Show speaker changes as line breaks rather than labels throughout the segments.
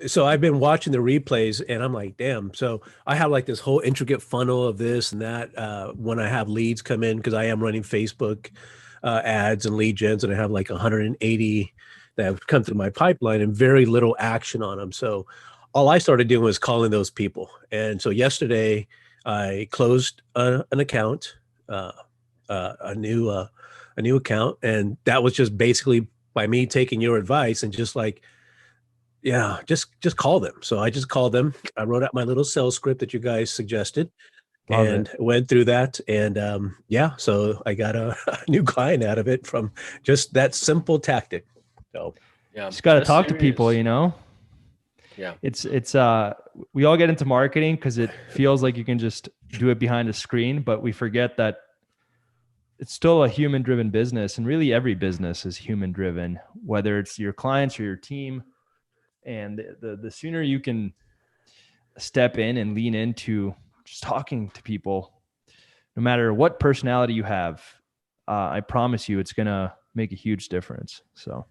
So I've been watching the replays and I'm like, damn. So I have like this whole intricate funnel of this and that when I have leads come in because I am running Facebook ads and lead gens, and I have like 180 that have come through my pipeline and very little action on them. So all I started doing was calling those people. And so yesterday I closed an account, uh, a new account, and that was just basically by me taking your advice and just like, yeah, just call them. So I just called them. I wrote out my little sales script that you guys suggested
Love it.
and went through that. And yeah, so I got a new client out of it from just that simple tactic. So
Yeah,
Just got to
that's
talk to people,
serious. Yeah.
it's we all get into marketing because it feels like you can just do it behind a screen, but we forget that it's still a human driven business, and really every business is human driven, whether it's your clients or your team. And the sooner you can step in and lean into just talking to people, no matter what personality you have, I promise you it's going to make a huge difference. So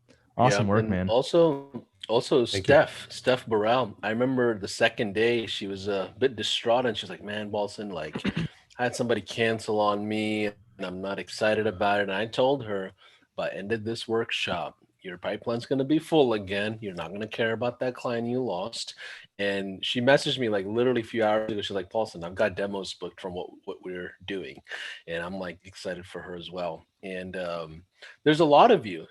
Yeah,
awesome work,
and
man.
also
thank you.
Steph Burrell. I remember the second day she was a bit distraught, and she's like, "Man, Paulson, like, I had somebody cancel on me, and I'm not excited about it." And I told her, by end of this workshop, your pipeline's gonna be full again. You're not gonna care about that client you lost. And she messaged me like literally a few hours ago. She's like, "Paulson, I've got demos booked from what we're doing," and I'm like excited for her as well. And there's a lot of you,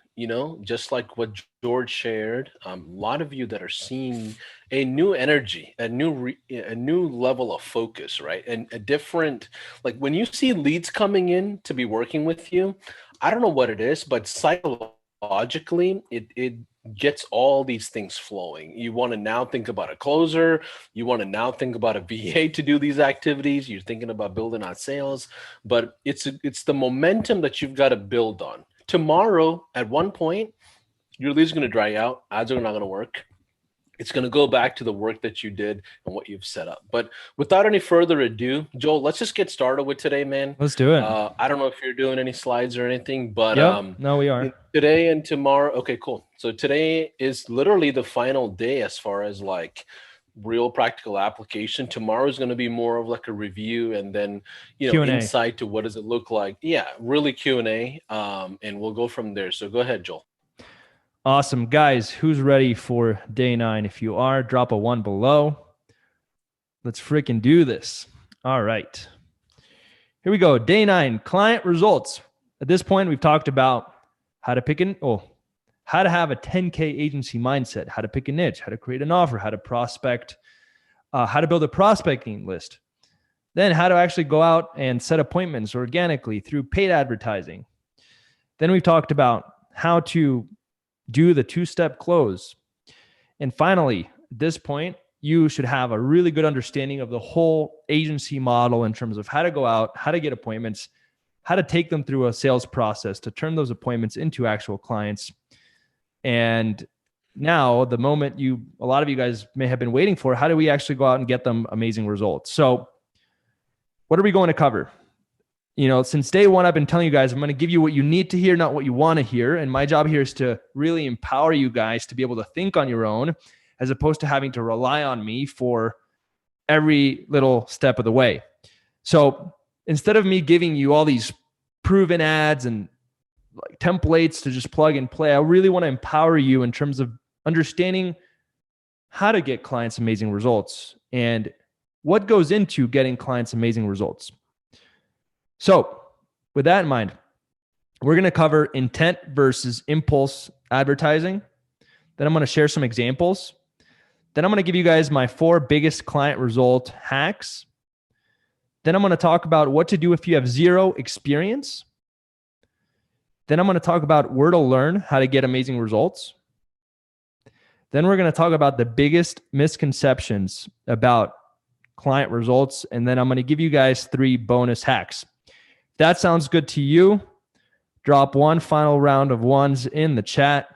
just like what George shared, a lot of you that are seeing a new energy, a new level of focus, right? And a different, like when you see leads coming in to be working with you, I don't know what it is, but psychologically, it gets all these things flowing. You want to now think about a closer. You want to now think about a VA to do these activities. You're thinking about building on sales, but it's the momentum that you've got to build on. Tomorrow, at one point, your lead's going to dry out. Ads are not going to work. It's going to go back to the work that you did and what you've set up. But without any further ado, Joel, let's just get started with today, man.
Let's do it.
I don't know if you're doing any slides or anything, but
Yep. No, we are.
today and tomorrow. Okay, cool. So today is literally the final day as far as like real practical application. Tomorrow is going to be more of like a review and then
Q&A.
insight to what does it look like. Yeah, really Q&A, and we'll go from there. So go ahead, Joel.
Awesome. Guys, who's ready for day 9? If you are, drop a 1 below. Let's freaking do this. All right. Here we go. Day 9, client results. At this point, we've talked about how to how to have a 10K agency mindset, how to pick a niche, how to create an offer, how to prospect, how to build a prospecting list. Then how to actually go out and set appointments organically through paid advertising. Then we've talked about how to do the 2-step close. And finally, at this point, you should have a really good understanding of the whole agency model in terms of how to go out, how to get appointments, how to take them through a sales process to turn those appointments into actual clients. And now the moment a lot of you guys may have been waiting for, how do we actually go out and get them amazing results? So what are we going to cover? Since day 1, I've been telling you guys, I'm going to give you what you need to hear, not what you want to hear. And my job here is to really empower you guys to be able to think on your own, as opposed to having to rely on me for every little step of the way. So instead of me giving you all these proven ads and like templates to just plug and play, I really want to empower you in terms of understanding how to get clients amazing results and what goes into getting clients amazing results. So with that in mind, we're going to cover intent versus impulse advertising. Then I'm going to share some examples. Then I'm going to give you guys my 4 biggest client result hacks. Then I'm going to talk about what to do if you have 0 experience. Then I'm going to talk about where to learn how to get amazing results. Then we're going to talk about the biggest misconceptions about client results. And then I'm going to give you guys 3 bonus hacks. If that sounds good to you, drop 1 final round of 1s in the chat.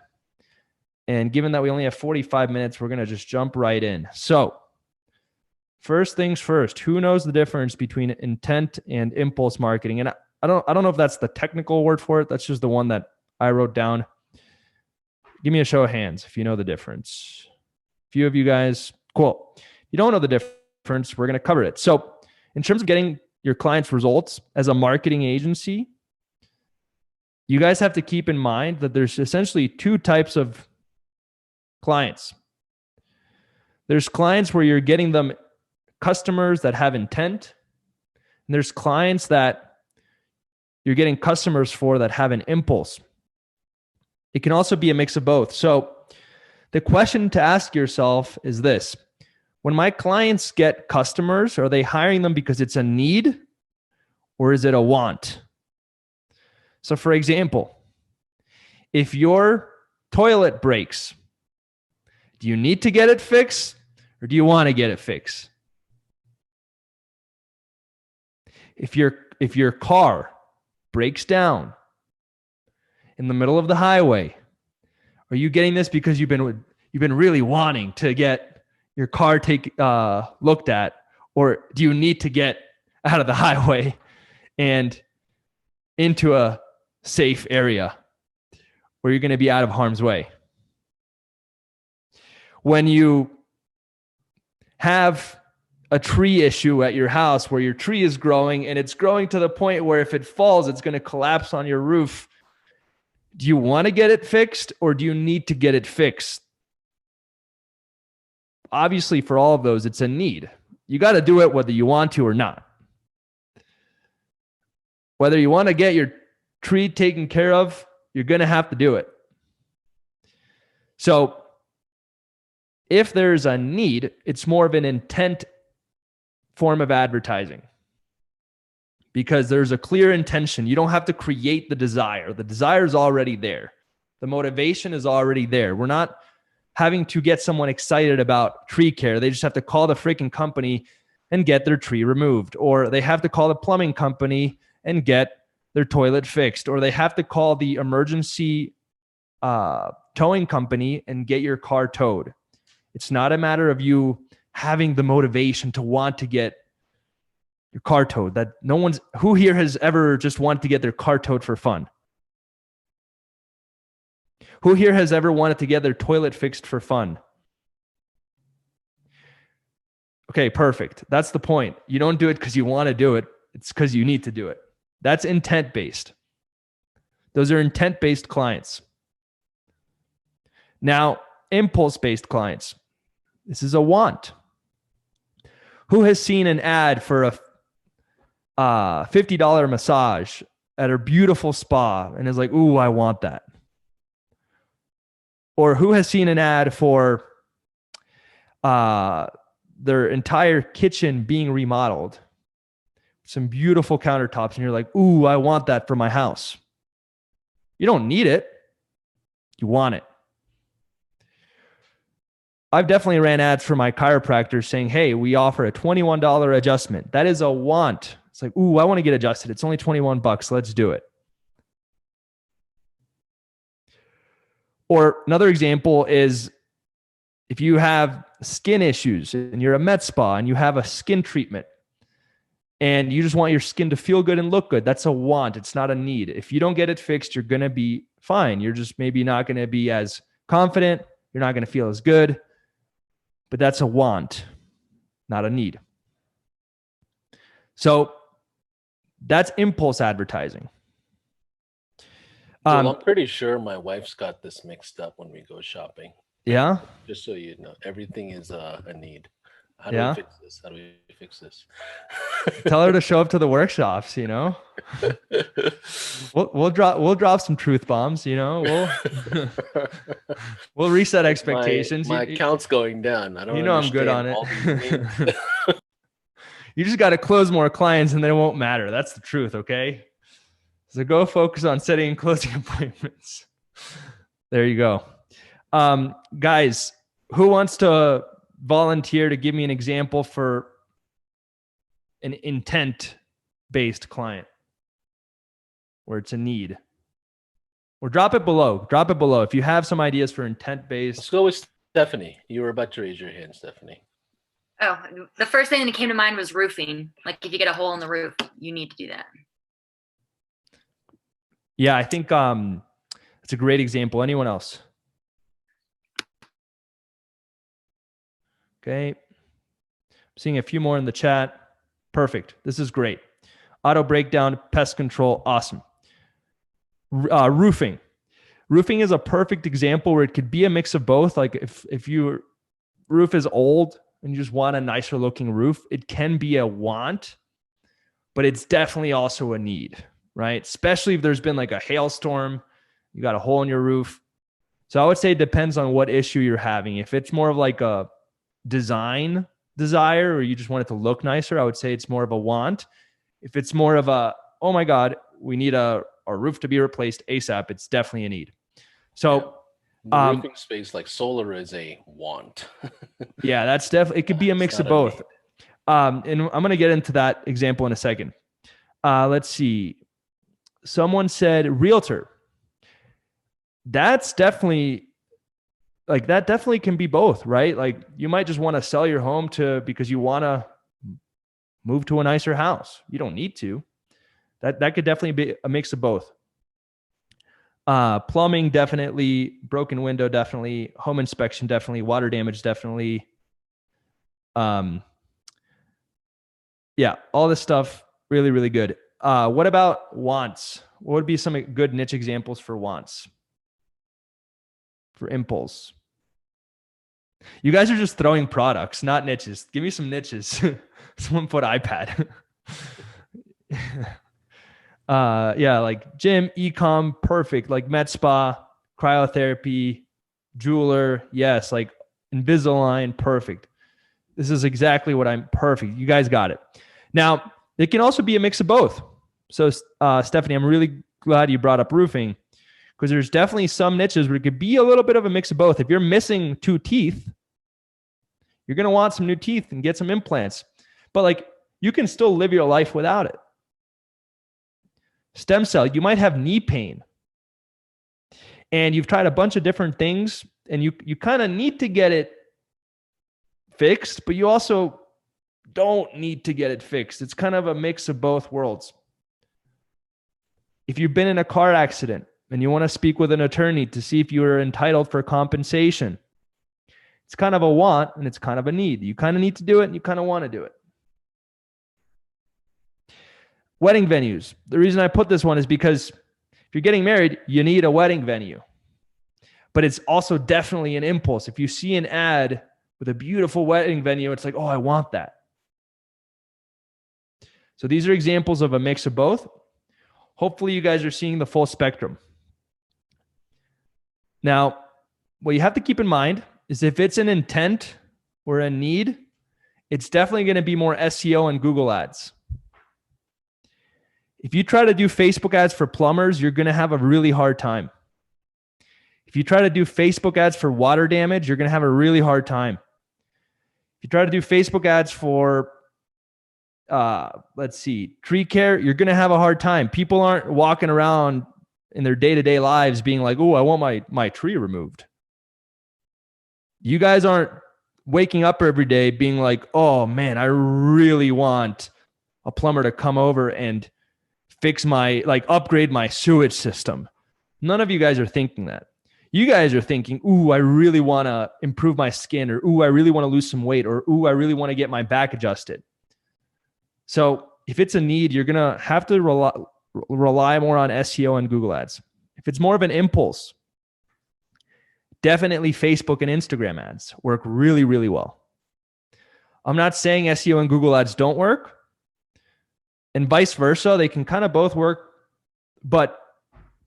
And given that we only have 45 minutes, we're going to just jump right in. So first things first, who knows the difference between intent and impulse marketing? And I don't know if that's the technical word for it. That's just the one that I wrote down. Give me a show of hands if you know the difference. few of you guys. Cool. If you don't know the difference, we're going to cover it. So in terms of getting your clients results as a marketing agency, you guys have to keep in mind that there's essentially two types of clients. There's clients where you're getting them customers that have intent, and there's clients that you're getting customers for that have an impulse. It can also be a mix of both. So the question to ask yourself is this: when my clients get customers, are they hiring them because it's a need or is it a want? So for example, if your toilet breaks, do you need to get it fixed or do you want to get it fixed? If your car breaks down in the middle of the highway, are you getting this because you've been really wanting to get your car looked at, or do you need to get out of the highway and into a safe area where you're going to be out of harm's way? When you have a tree issue at your house where your tree is growing and it's growing to the point where if it falls, it's going to collapse on your roof, do you want to get it fixed or do you need to get it fixed? Obviously, for all of those, it's a need. You got to do it whether you want to or not. Whether you want to get your tree taken care of, you're going to have to do it. So if there's a need, it's more of an intent form of advertising because there's a clear intention. You don't have to create the desire. The desire is already there. The motivation is already there. We're not having to get someone excited about tree care. They just have to call the freaking company and get their tree removed, or they have to call the plumbing company and get their toilet fixed, or they have to call the emergency towing company and get your car towed. It's not a matter of you having the motivation to want to get your car towed. That who here has ever just wanted to get their car towed for fun? Who here has ever wanted to get their toilet fixed for fun? Okay, perfect. That's the point. You don't do it because you want to do it. It's because you need to do it. That's intent-based. Those are intent-based clients. Now, impulse-based clients. This is a want. Who has seen an ad for a $50 massage at a beautiful spa and is like, ooh, I want that? Or who has seen an ad for their entire kitchen being remodeled, some beautiful countertops, and you're like, ooh, I want that for my house? You don't need it. You want it. I've definitely ran ads for my chiropractor saying, hey, we offer a $21 adjustment. That is a want. It's like, ooh, I want to get adjusted. It's only $21. Let's do it. Or another example is if you have skin issues and you're a med spa and you have a skin treatment and you just want your skin to feel good and look good, that's a want. It's not a need. If you don't get it fixed, you're going to be fine. You're just maybe not going to be as confident. You're not going to feel as good. But that's a want, not a need. So that's impulse advertising.
I'm pretty sure my wife's got this mixed up when we go shopping.
Yeah?
Just so you know, everything is a need. How do we fix this? How do we fix this?
Tell her to show up to the workshops, you know? We'll drop some truth bombs, you know? We'll reset expectations.
My account's going down. I don't know.
I'm good on it. You just got to close more clients and then it won't matter. That's the truth, okay? So go focus on setting and closing appointments. There you go. Guys, who wants to volunteer to give me an example for an intent-based client where it's a need? Or drop it below. Drop it below. If you have some ideas for intent-based.
Let's go with Stephanie. You were about to raise your hand, Stephanie.
Oh, the first thing that came to mind was roofing. Like if you get a hole in the roof, you need to do that.
Yeah, I think it's a great example. Anyone else? Okay. Seeing a few more in the chat. Perfect. This is great. Auto breakdown, pest control. Awesome. Roofing. Roofing is a perfect example where it could be a mix of both. Like if your roof is old and you just want a nicer looking roof, it can be a want, but it's definitely also a need, right? Especially if there's been like a hailstorm, you got a hole in your roof. So I would say it depends on what issue you're having. If it's more of like a design desire or you just want it to look nicer, I would say it's more of a want. If it's more of a, oh my God, we need a roof to be replaced ASAP, it's definitely a need. So
the roofing space, like solar, is a want.
Yeah, that's definitely, it could be a mix of both. And I'm going to get into that example in a second. Let's see. Someone said realtor. That's definitely, like, that definitely can be both, right? Like, you might just want to sell your home because you want to move to a nicer house. You don't need to. That could definitely be a mix of both. Plumbing, definitely. Broken window, definitely. Home inspection, definitely. Water damage, definitely. Yeah, all this stuff, really, really good. What about wants? What would be some good niche examples for wants? For impulse. You guys are just throwing products, not niches. Give me some niches. Someone put iPad. Yeah, like gym, e-com, perfect. Like med spa, cryotherapy, jeweler, yes. Like Invisalign, perfect. This is exactly what I'm perfect. You guys got it. Now, it can also be a mix of both. So, Stephanie, I'm really glad you brought up roofing, because there's definitely some niches where it could be a little bit of a mix of both. If you're missing 2 teeth, you're going to want some new teeth and get some implants. But like, you can still live your life without it. Stem cell, you might have knee pain. And you've tried a bunch of different things, and you kind of need to get it fixed, but you also don't need to get it fixed. It's kind of a mix of both worlds. If you've been in a car accident and you want to speak with an attorney to see if you are entitled for compensation, it's kind of a want and it's kind of a need. You kind of need to do it and you kind of want to do it. Wedding venues. The reason I put this one is because if you're getting married, you need a wedding venue. But it's also definitely an impulse. If you see an ad with a beautiful wedding venue, it's like, oh, I want that. So these are examples of a mix of both. Hopefully you guys are seeing the full spectrum. Now, what you have to keep in mind is if it's an intent or a need, it's definitely going to be more SEO and Google ads. If you try to do Facebook ads for plumbers, you're going to have a really hard time. If you try to do Facebook ads for water damage, you're going to have a really hard time. If you try to do Facebook ads for, tree care, you're going to have a hard time. People aren't walking around in their day-to-day lives being like, oh, I want my tree removed. You guys aren't waking up every day being like, oh man, I really want a plumber to come over and fix upgrade my sewage system. None of you guys are thinking that. You guys are thinking, ooh, I really want to improve my skin, or ooh, I really want to lose some weight, or ooh, I really want to get my back adjusted. So if it's a need, you're going to have to rely more on SEO and Google ads. If it's more of an impulse, definitely Facebook and Instagram ads work really, really well. I'm not saying SEO and Google ads don't work, and vice versa. They can kind of both work, but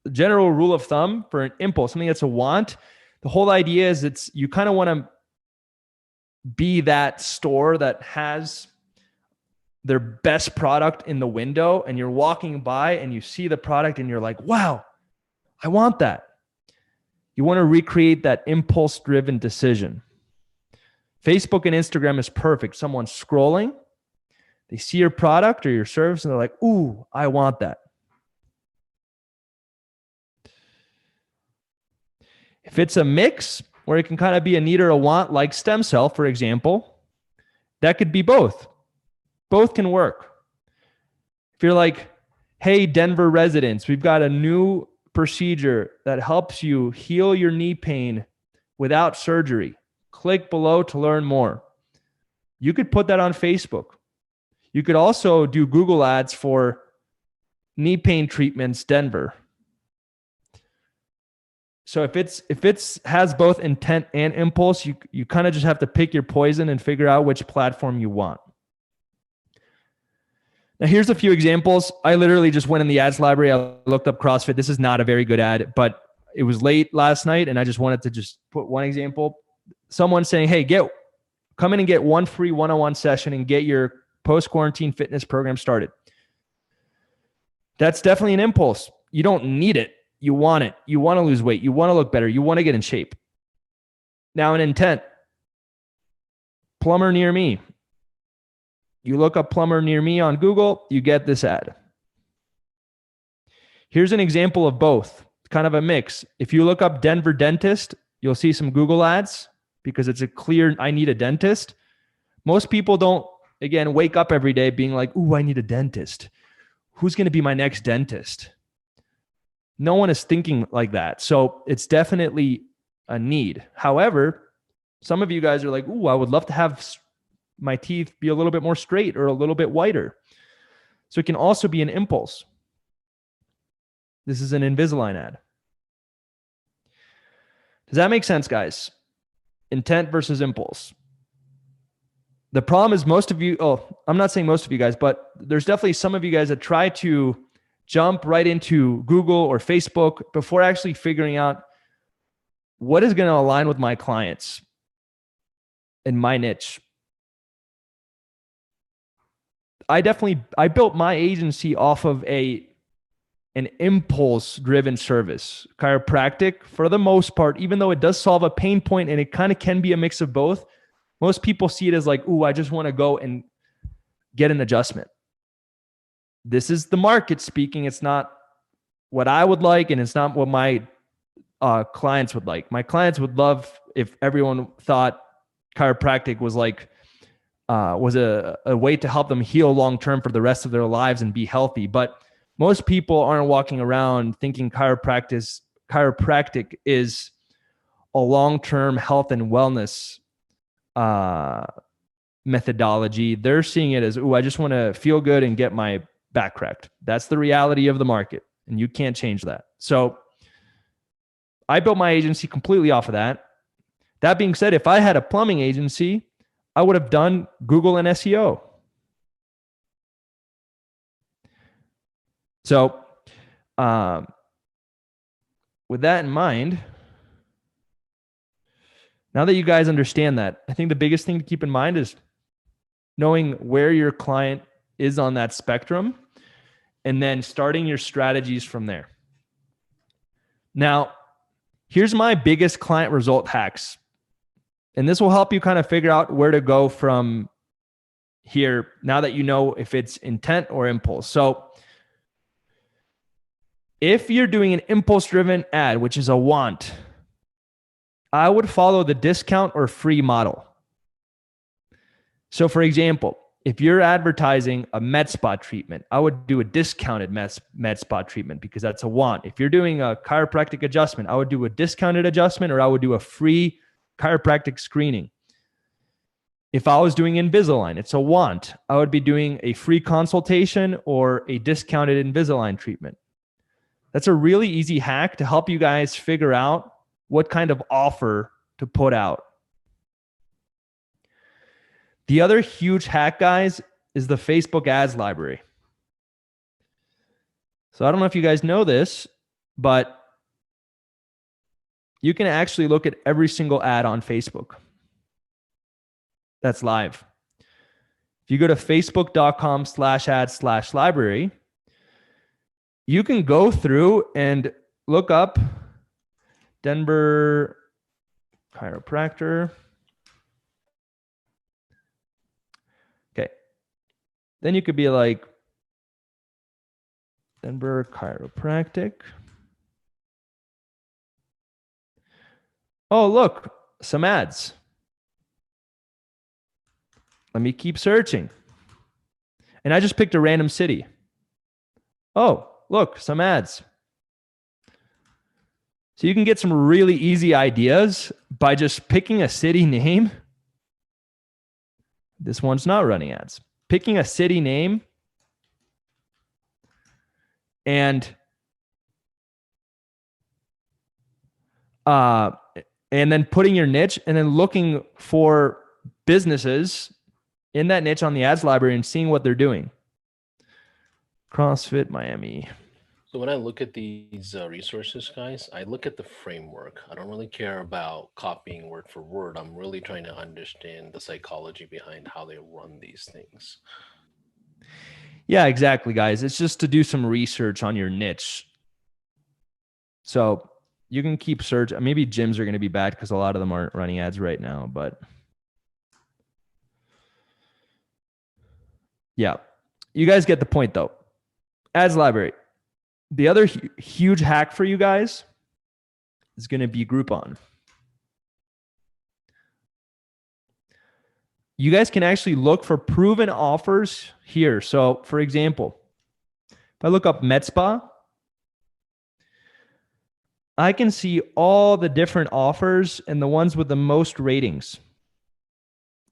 the general rule of thumb for an impulse, something that's a want, the whole idea is you kind of want to be that store that has their best product in the window, and you're walking by and you see the product and you're like, wow, I want that. You want to recreate that impulse-driven decision. Facebook and Instagram is perfect. Someone's scrolling, they see your product or your service, and they're like, ooh, I want that. If it's a mix where it can kind of be a need or a want, like stem cell, for example, that could be both. Both can work. If you're like, hey, Denver residents, we've got a new procedure that helps you heal your knee pain without surgery. Click below to learn more. You could put that on Facebook. You could also do Google ads for knee pain treatments, Denver. So if it's has both intent and impulse, you kind of just have to pick your poison and figure out which platform you want. Now, here's a few examples. I literally just went in the ads library. I looked up CrossFit. This is not a very good ad, but it was late last night, and I just wanted to just put one example. Someone saying, hey, come in and get one free one-on-one session and get your post-quarantine fitness program started. That's definitely an impulse. You don't need it. You want it. You want to lose weight. You want to look better. You want to get in shape. Now, an intent. Plumber near me. You look up plumber near me on Google, you get this ad. Here's an example of both, kind of a mix. If you look up Denver dentist, you'll see some Google ads because it's a clear, I need a dentist. Most people don't, again, wake up every day being like, ooh, I need a dentist. Who's going to be my next dentist? No one is thinking like that. So it's definitely a need. However, some of you guys are like, ooh, I would love to have my teeth be a little bit more straight or a little bit whiter. So it can also be an impulse. This is an Invisalign ad. Does that make sense, guys? Intent versus impulse. The problem is most of you, I'm not saying most of you guys, but there's definitely some of you guys that try to jump right into Google or Facebook before actually figuring out what is going to align with my clients and my niche. I built my agency off of an impulse-driven service. Chiropractic, for the most part, even though it does solve a pain point and it kind of can be a mix of both, most people see it as like, ooh, I just want to go and get an adjustment. This is the market speaking. It's not what I would like, and it's not what my clients would like. My clients would love if everyone thought chiropractic was like, was a way to help them heal long-term for the rest of their lives and be healthy. But most people aren't walking around thinking chiropractic is a long-term health and wellness methodology. They're seeing it as, ooh, I just want to feel good and get my back cracked. That's the reality of the market, and you can't change that. So I built my agency completely off of that. That being said, if I had a plumbing agency, I would have done Google and SEO. So with that in mind, now that you guys understand that, I think the biggest thing to keep in mind is knowing where your client is on that spectrum and then starting your strategies from there. Now, here's my biggest client result hacks. And this will help you kind of figure out where to go from here now that you know if it's intent or impulse. So if you're doing an impulse-driven ad, which is a want, I would follow the discount or free model. So for example, if you're advertising a med spa treatment, I would do a discounted med spa treatment because that's a want. If you're doing a chiropractic adjustment, I would do a discounted adjustment, or I would do a free chiropractic screening. If I was doing Invisalign, it's a want. I would be doing a free consultation or a discounted Invisalign treatment. That's a really easy hack to help you guys figure out what kind of offer to put out. The other huge hack, guys, is the Facebook ads library. So I don't know if you guys know this, but you can actually look at every single ad on Facebook that's live. If you go to facebook.com/ads/library, you can go through and look up Denver chiropractor. Okay. Then you could be like Denver chiropractic. Oh, look, some ads. Let me keep searching. And I just picked a random city. Oh, look, some ads. So you can get some really easy ideas by just picking a city name, This one's not running ads. Picking a city name and then putting your niche and then looking for businesses in that niche on the ads library and seeing what they're doing. CrossFit Miami.
So when I look at these resources, guys, I look at the framework. I don't really care about copying word for word. I'm really trying to understand the psychology behind how they run these things.
Yeah, exactly, guys. It's just to do some research on your niche. So you can keep search. Maybe gyms are going to be bad because a lot of them aren't running ads right now, but yeah, you guys get the point though. Ads library. The other huge hack for you guys is going to be Groupon. You guys can actually look for proven offers here. So for example, if I look up med spa, I can see all the different offers and the ones with the most ratings.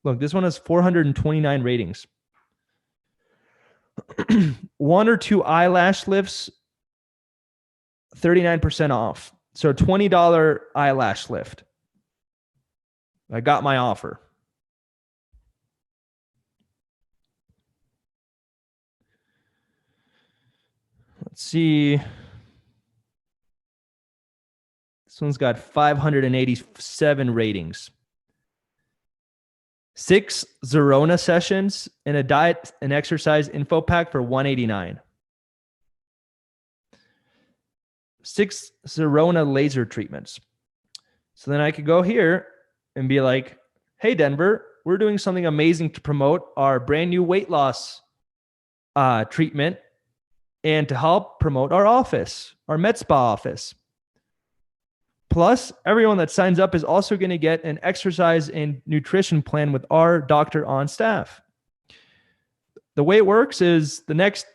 Look, this one has 429 ratings. 1 or 2 eyelash lifts, 39% off. So $20 eyelash lift. I got my offer. Let's see. This one's got 587 ratings. 6 Zerona sessions and a diet and exercise info pack for $189. 6 Zerona laser treatments. So then I could go here and be like, hey, Denver, we're doing something amazing to promote our brand new weight loss treatment and to help promote our office, our med spa office. Plus, everyone that signs up is also going to get an exercise and nutrition plan with our doctor on staff. The way it works is the next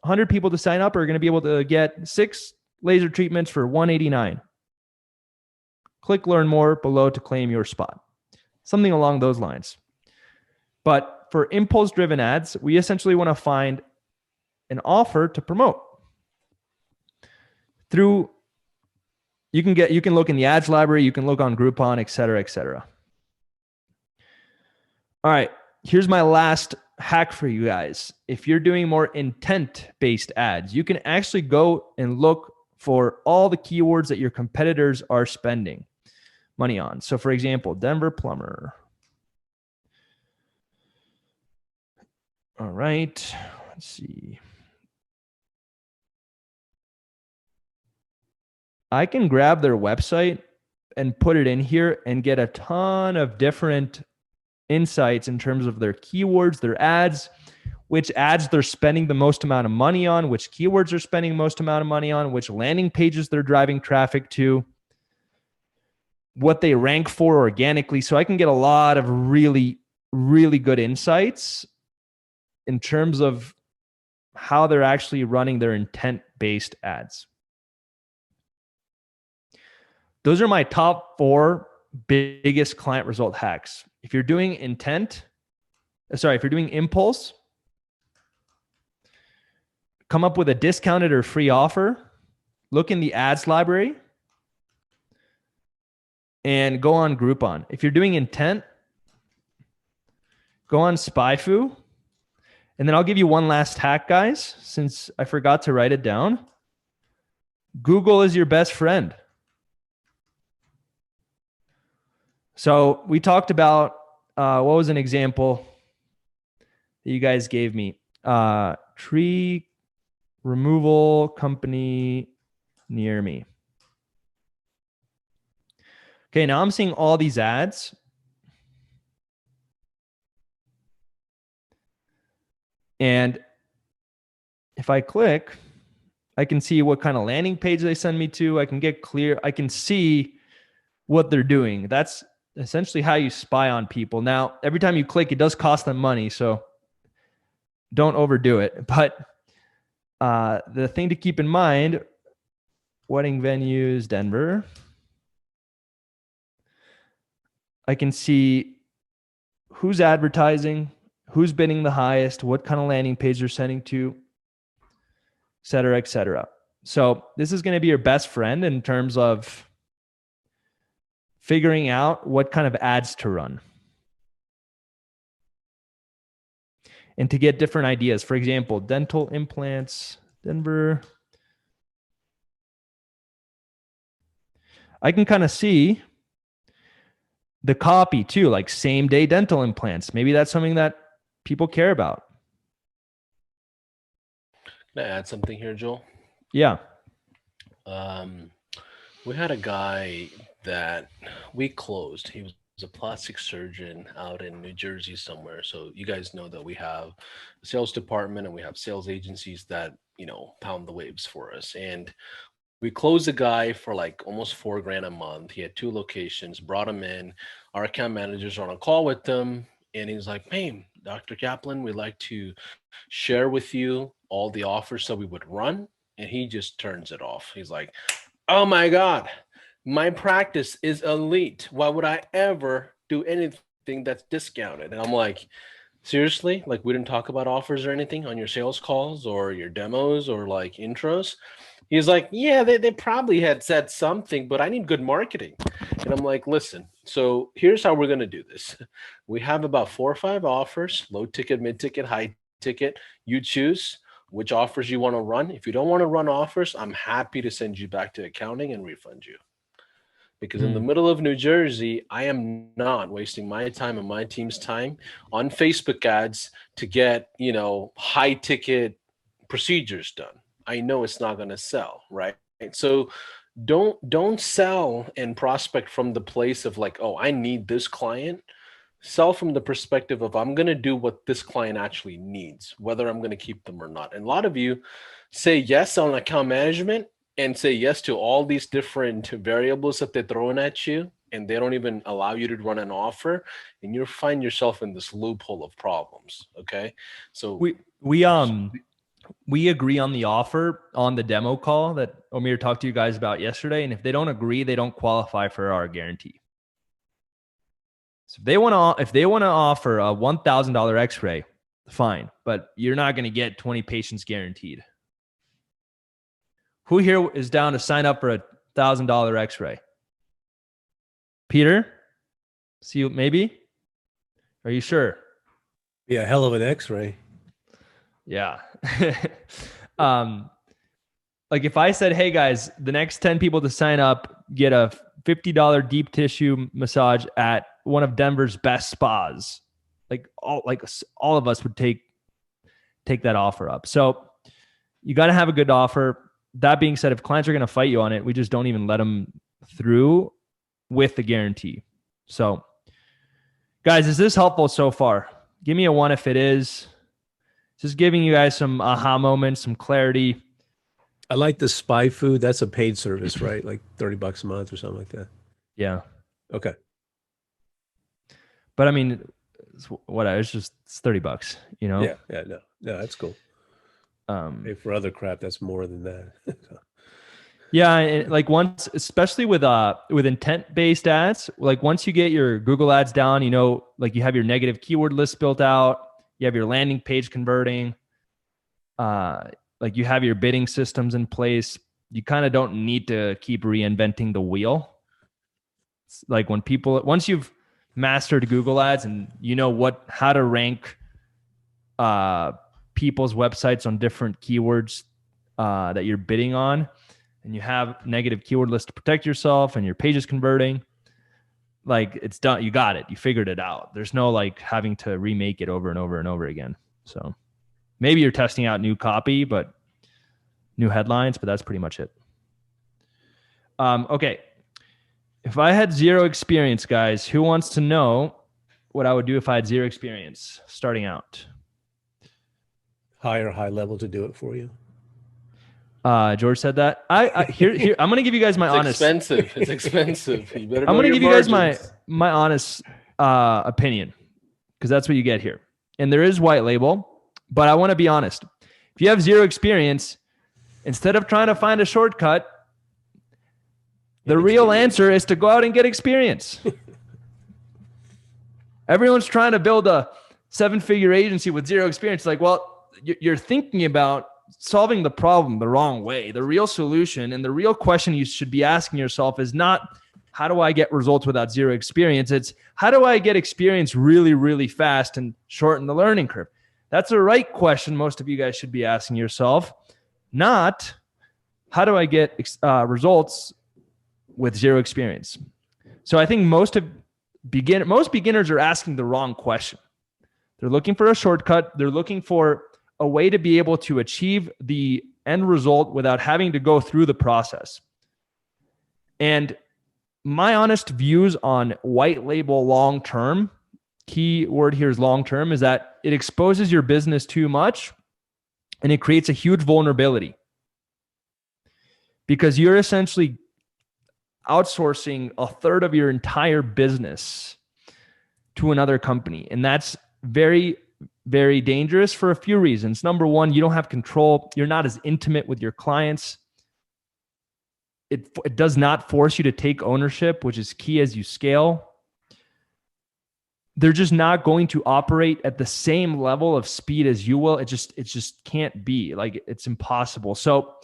100 people to sign up are going to be able to get 6 laser treatments for $189. Click learn more below to claim your spot. Something along those lines. But for impulse-driven ads, we essentially want to find an offer to promote. Through you can look in the ads library, you can look on Groupon, et cetera, et cetera. All right, here's my last hack for you guys. If you're doing more intent-based ads, you can actually go and look for all the keywords that your competitors are spending money on. So for example, Denver plumber. All right, let's see. I can grab their website and put it in here and get a ton of different insights in terms of their keywords, their ads, which ads they're spending the most amount of money on, which keywords they're spending the most amount of money on, which landing pages they're driving traffic to, what they rank for organically. So I can get a lot of really, really good insights in terms of how they're actually running their intent-based ads. Those are my top 4 biggest client result hacks. If you're doing if you're doing impulse, come up with a discounted or free offer, look in the ads library, and go on Groupon. If you're doing intent, go on SpyFu. And then I'll give you one last hack, guys, since I forgot to write it down. Google is your best friend. So we talked about, what was an example that you guys gave me? Tree removal company near me. Okay, now I'm seeing all these ads. And if I click, I can see what kind of landing page they send me to. I can see what they're doing. That's essentially how you spy on people. Now, every time you click, it does cost them money, so don't overdo it. But the thing to keep in mind, wedding venues, Denver. I can see who's advertising, who's bidding the highest, what kind of landing page they're sending to, et cetera, et cetera. So this is going to be your best friend in terms of figuring out what kind of ads to run and to get different ideas. For example, dental implants, Denver. I can kind of see the copy too, like same day dental implants. Maybe that's something that people care about.
Can I add something here, Joel?
Yeah.
We had a guy that we closed. He was a plastic surgeon out in New Jersey somewhere. So you guys know that we have a sales department and we have sales agencies that, pound the waves for us. And we closed the guy for like almost $4,000 a month. He had 2 locations, brought him in. Our account managers are on a call with him. And he's like, hey, Dr. Kaplan, we'd like to share with you all the offers that we would run. And he just turns it off. He's like, oh my God, my practice is elite. Why would I ever do anything that's discounted? And I'm like, seriously? Like, we didn't talk about offers or anything on your sales calls or your demos or like intros? He's like, yeah, they probably had said something, but I need good marketing. And I'm like, listen, so here's how we're going to do this. We have about 4 or 5 offers, low ticket, mid ticket, high ticket. You choose which offers you want to run. If you don't want to run offers, I'm happy to send you back to accounting and refund you. Because in the middle of New Jersey, I am not wasting my time and my team's time on Facebook ads to get, high ticket procedures done. I know it's not going to sell, right? So don't sell and prospect from the place of like, oh, I need this client. Sell from the perspective of I'm going to do what this client actually needs, whether I'm going to keep them or not. And a lot of you say yes on account management and say yes to all these different variables that they're throwing at you, and they don't even allow you to run an offer, and you find yourself in this loophole of problems. Okay. So
we agree on the offer on the demo call that Omir talked to you guys about yesterday. And if they don't agree, they don't qualify for our guarantee. So if they want to offer a $1,000 x-ray, fine, but you're not going to get 20 patients guaranteed. Who here is down to sign up for a $1,000 x-ray? Peter? See you maybe? Are you sure?
Yeah, hell of an x-ray.
Yeah. Like if I said, hey guys, the next 10 people to sign up get a $50 deep tissue massage at one of Denver's best spas, all of us would take that offer up. So you got to have a good offer. That being said, if clients are going to fight you on it, we just don't even let them through with the guarantee. So guys, is this helpful so far? Give me a 1 if it is. Just giving you guys some aha moments, some clarity.
I like the spy food. That's a paid service, right? Like $30 a month or something like that.
Yeah.
Okay.
But I mean, it's $30,
Yeah. No, that's cool. Hey, for other crap, that's more than that.
Yeah. And like once, especially with intent-based ads, like once you get your Google ads down, like you have your negative keyword list built out, you have your landing page converting, like you have your bidding systems in place. You kind of don't need to keep reinventing the wheel. It's like once you've mastered Google ads and how to rank people's websites on different keywords that you're bidding on, and you have negative keyword list to protect yourself and your page is converting, like it's done. You got it. You figured it out. There's no like having to remake it over and over and over again. So maybe you're testing out new copy, but new headlines, but that's pretty much it. Okay. If I had zero experience, guys, who wants to know what I would do if I had zero experience starting out?
Hire high level to do it for you.
George said that. Here I'm going to give you guys my honest.
It's expensive. You better.
I'm going to give you guys my honest opinion, because that's what you get here. And there is white label, but I want to be honest. If you have zero experience, instead of trying to find a shortcut, the real answer is to go out and get experience. Everyone's trying to build a 7-figure agency with zero experience. Like, well, you're thinking about solving the problem the wrong way. The real solution and the real question you should be asking yourself is not, how do I get results without zero experience? It's, how do I get experience really, really fast and shorten the learning curve? That's the right question most of you guys should be asking yourself, not how do I get results with zero experience? So I think most beginners are asking the wrong question. They're looking for a shortcut. They're looking for a way to be able to achieve the end result without having to go through the process. And my honest views on white label long-term, key word here is long-term, is that it exposes your business too much and it creates a huge vulnerability because you're essentially outsourcing a third of your entire business to another company. And that's very, very dangerous for a few reasons. Number one, you don't have control. You're not as intimate with your clients. It does not force you to take ownership, which is key as you scale. They're just not going to operate at the same level of speed as you will. It just can't be. Like, it's impossible. So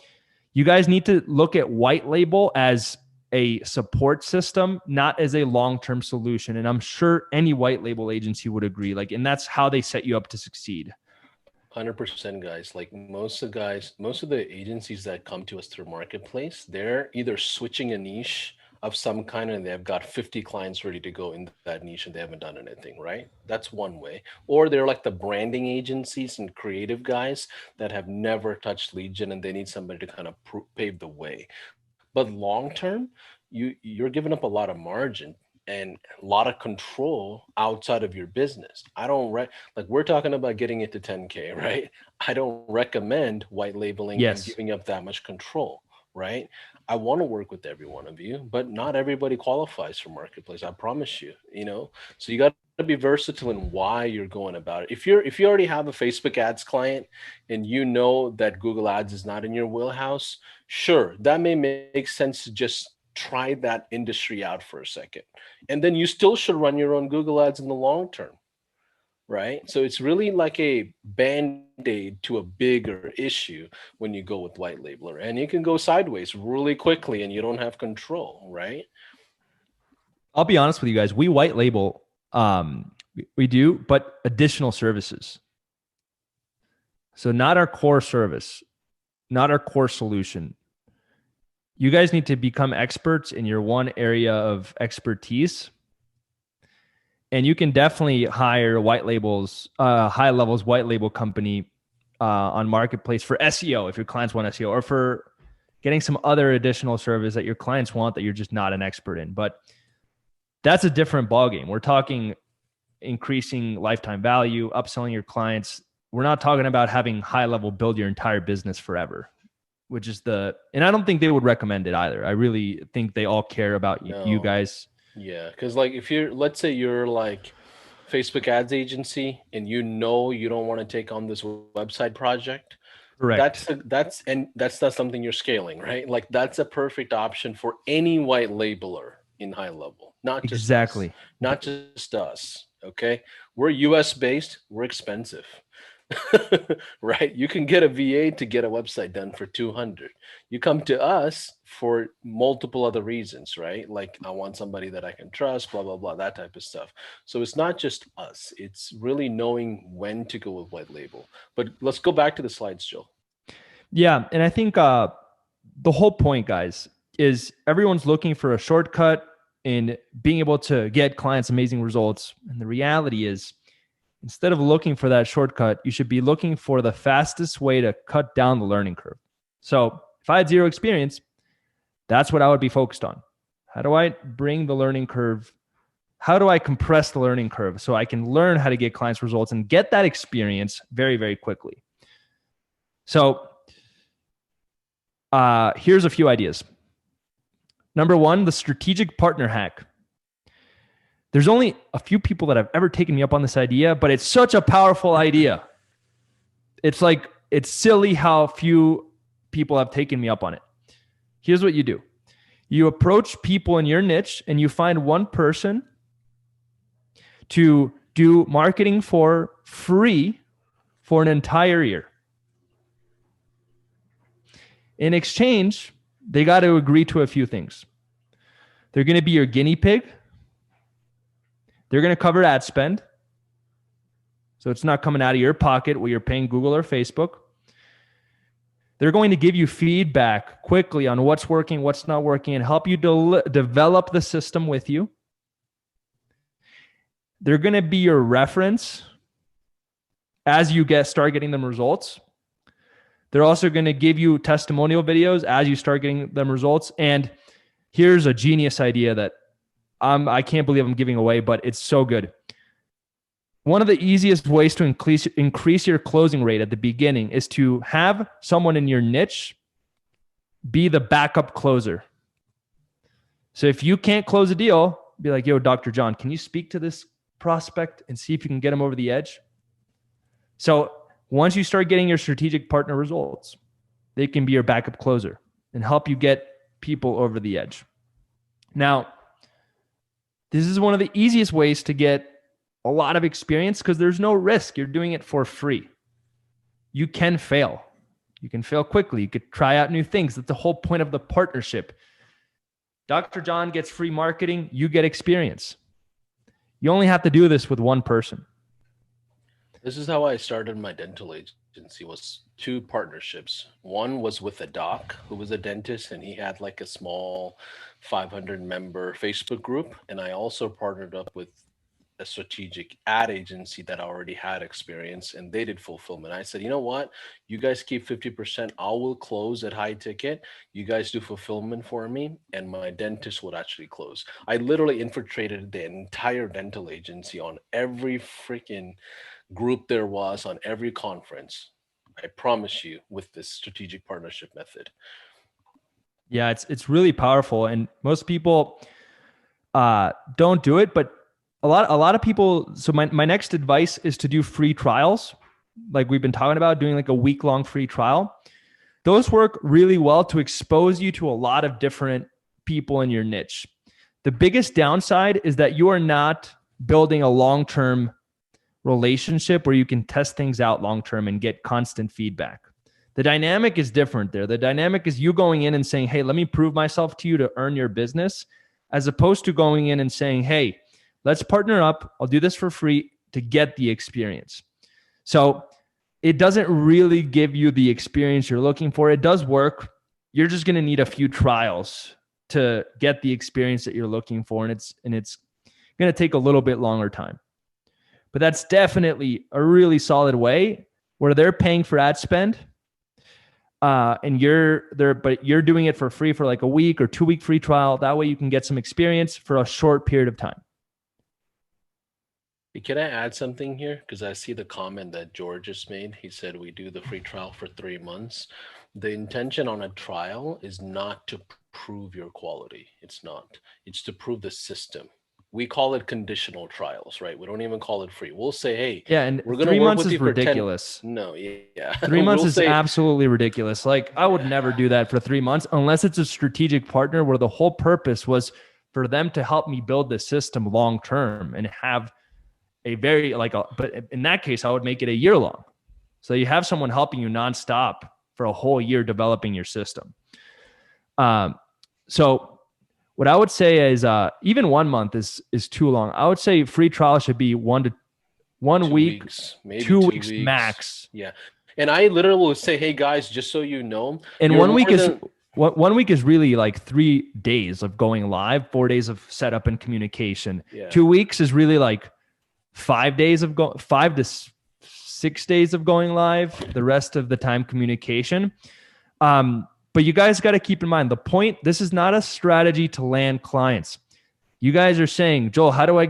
you guys need to look at white label as a support system, not as a long-term solution. And I'm sure any white label agency would agree. Like, and that's how they set you up to succeed.
100%, guys. Like most of the agencies that come to us through Marketplace, they're either switching a niche of some kind and they've got 50 clients ready to go in that niche and they haven't done anything, right? That's one way. Or they're like the branding agencies and creative guys that have never touched lead gen and they need somebody to kind of pave the way. But long term, you're giving up a lot of margin and a lot of control outside of your business. I don't like we're talking about getting it to 10K, right? I don't recommend white labeling and giving up that much control, right? I want to work with every one of you, but not everybody qualifies for Marketplace. I promise you, so you got to be versatile in why you're going about it. If you already have a Facebook ads client and you know that Google ads is not in your wheelhouse, sure, that may make sense to just try that industry out for a second. And then you still should run your own Google ads in the long term, right? So it's really like a band-aid to a bigger issue when you go with white labeler, and you can go sideways really quickly and you don't have control, right?
I'll be honest with you guys. We white label, we do, but additional services. So not our core service, not our core solution. You guys need to become experts in your one area of expertise. And you can definitely hire white labels, high levels white label company on Marketplace for SEO if your clients want SEO, or for getting some other additional service that your clients want that you're just not an expert in. But that's a different ballgame. We're talking increasing lifetime value, upselling your clients. We're not talking about having high level build your entire business forever, which is and I don't think they would recommend it either. I really think they all care about you guys.
Yeah, because like let's say you're like Facebook ads agency and you don't want to take on this website project.
Correct.
That's not something you're scaling, right? Like that's a perfect option for any white labeler in high level, not just
exactly
us, not just us. Okay, we're US based, we're expensive. Right? You can get a VA to get a website done for 200. You come to us for multiple other reasons, right? Like I want somebody that I can trust, blah, blah, blah, that type of stuff. So it's not just us. It's really knowing when to go with white label. But let's go back to the slides, Joe.
Yeah. And I think the whole point, guys, is everyone's looking for a shortcut in being able to get clients amazing results. And the reality is, instead of looking for that shortcut, you should be looking for the fastest way to cut down the learning curve. So if I had zero experience, that's what I would be focused on. How do I bring the learning curve? How do I compress the learning curve so I can learn how to get clients results and get that experience very, very quickly? So here's a few ideas. Number one, the strategic partner hack. There's only a few people that have ever taken me up on this idea, but it's such a powerful idea. It's silly how few people have taken me up on it. Here's what you do. You approach people in your niche and you find one person to do marketing for free for an entire year. In exchange, they got to agree to a few things. They're going to be your guinea pig. They're going to cover ad spend. So it's not coming out of your pocket where you're paying Google or Facebook. They're going to give you feedback quickly on what's working, what's not working, and help you develop the system with you. They're going to be your reference as you start getting them results. They're also going to give you testimonial videos as you start getting them results. And here's a genius idea that I can't believe I'm giving away, but it's so good. One of the easiest ways to increase your closing rate at the beginning is to have someone in your niche be the backup closer. So if you can't close a deal, be like, yo, Dr. John, can you speak to this prospect and see if you can get them over the edge? So once you start getting your strategic partner results, they can be your backup closer and help you get people over the edge. Now, this is one of the easiest ways to get a lot of experience because there's no risk. You're doing it for free. You can fail. You can fail quickly. You could try out new things. That's the whole point of the partnership. Dr. John gets free marketing. You get experience. You only have to do this with one person.
This is how I started my dental agency, was 2 partnerships. One was with a doc who was a dentist, and he had like a small 500 member Facebook group. And I also partnered up with a strategic ad agency that already had experience, and they did fulfillment. I said, you know what? You guys keep 50%. I will close at high ticket. You guys do fulfillment for me, and my dentist would actually close. I literally infiltrated the entire dental agency on every freaking group there was, on every conference. I promise you, with this strategic partnership method.
Yeah, it's really powerful, and most people don't do it, but a lot of people. So my next advice is to do free trials, like we've been talking about, doing like a week-long free trial. Those work really well to expose you to a lot of different people in your niche. The biggest downside is that you are not building a long-term relationship where you can test things out long-term and get constant feedback. The dynamic is different there. The dynamic is you going in and saying, hey, let me prove myself to you to earn your business, as opposed to going in and saying, hey, let's partner up. I'll do this for free to get the experience. So it doesn't really give you the experience you're looking for. It does work. You're just going to need a few trials to get the experience that you're looking for. And it's going to take a little bit longer time. But that's definitely a really solid way where they're paying for ad spend. And you're doing it for free for like a week or 2-week free trial. That way you can get some experience for a short period of time.
Can I add something here? Because I see the comment that George just made. He said we do the free trial for 3 months. The intention on a trial is not to prove your quality. It's not. It's to prove the system. We call it conditional trials, right? We don't even call it free. We'll say, hey,
yeah, and
we're going
3
to work
months
with
is
you
ridiculous.
for 10. No, yeah.
3 months
We'll
is
say,
absolutely ridiculous. Like I would never do that for 3 months unless it's a strategic partner where the whole purpose was for them to help me build the system long term and have a very but in that case, I would make it a year long. So you have someone helping you nonstop for a whole year developing your system. So what I would say is even 1 month is too long. I would say free trial should be 1 week,
weeks, maybe
2
2
weeks
weeks
max.
Yeah. And I literally would say, hey guys, just so you know.
And 1 week is 1 week is really like 3 days of going live, 4 days of setup and communication.
Yeah.
2 weeks is really like 5 to 6 days of going live, the rest of the time communication. But you guys got to keep in mind the point. This is not a strategy to land clients. You guys are saying, Joel, how do I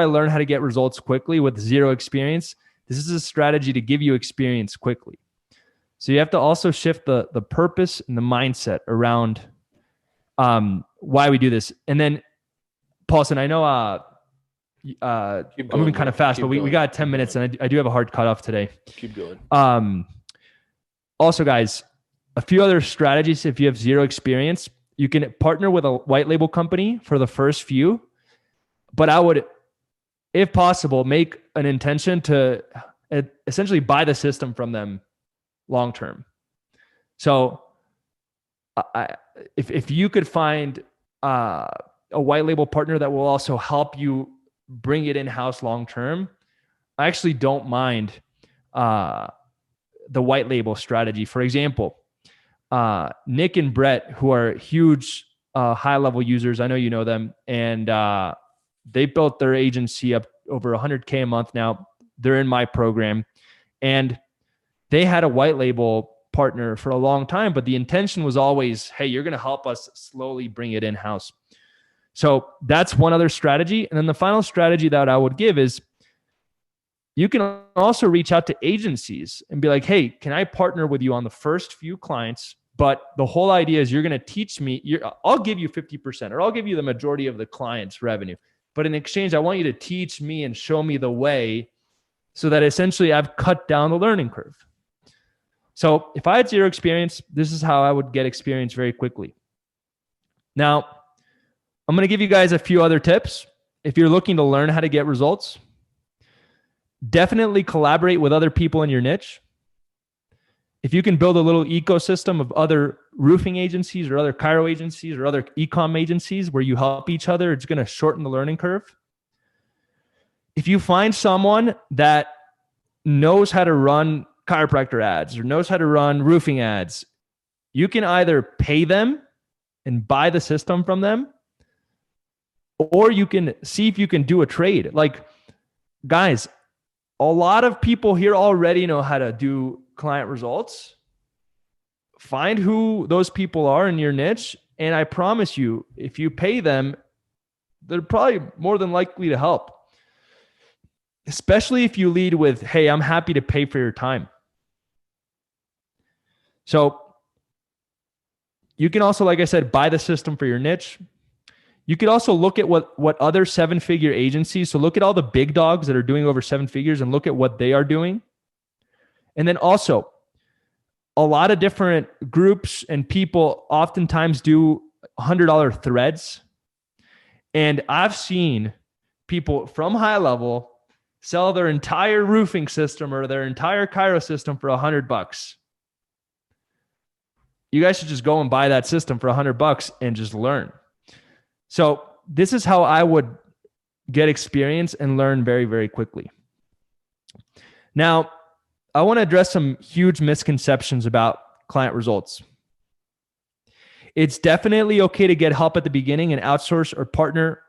learn how to get results quickly with zero experience? This is a strategy to give you experience quickly. So you have to also shift the purpose and the mindset around why we do this. And then, Paulson, I know I'm moving kind of fast, but we got 10 minutes and I do have a hard cutoff today.
Keep going.
Also, guys, a few other strategies. If you have zero experience, you can partner with a white label company for the first few, but I would if possible, make an intention to essentially buy the system from them long term. So if you could find a white label partner that will also help you bring it in-house long term, I actually don't mind the white label strategy. For example, Nick and Brett, who are huge high level users, I know you know them, and they built their agency up over 100K a month now. They're in my program, and they had a white label partner for a long time, but the intention was always, hey, you're going to help us slowly bring it in-house. So that's one other strategy. And then the final strategy that I would give is you can also reach out to agencies and be like, hey, can I partner with you on the first few clients? But the whole idea is you're going to teach me, I'll give you 50%, or I'll give you the majority of the client's revenue. But in exchange, I want you to teach me and show me the way so that essentially I've cut down the learning curve. So if I had zero experience, this is how I would get experience very quickly. Now, I'm going to give you guys a few other tips. If you're looking to learn how to get results, definitely collaborate with other people in your niche. If you can build a little ecosystem of other roofing agencies or other chiro agencies or other e-com agencies where you help each other, it's going to shorten the learning curve. If you find someone that knows how to run chiropractor ads or knows how to run roofing ads, you can either pay them and buy the system from them, or you can see if you can do a trade. Like, guys, a lot of people here already know how to do client results. Find who those people are in your niche, and I promise you, if you pay them, they're probably more than likely to help. Especially if you lead with, hey, I'm happy to pay for your time. So you can also, like I said, buy the system for your niche. You could also look at what other 7-figure agencies, so look at all the big dogs that are doing over 7 figures and look at what they are doing. And then also, a lot of different groups and people oftentimes do $100 threads. And I've seen people from high level sell their entire roofing system or their entire chiro system for $100. You guys should just go and buy that system for $100 and just learn. So this is how I would get experience and learn very, very quickly. Now, I want to address some huge misconceptions about client results. It's definitely okay to get help at the beginning and outsource or partner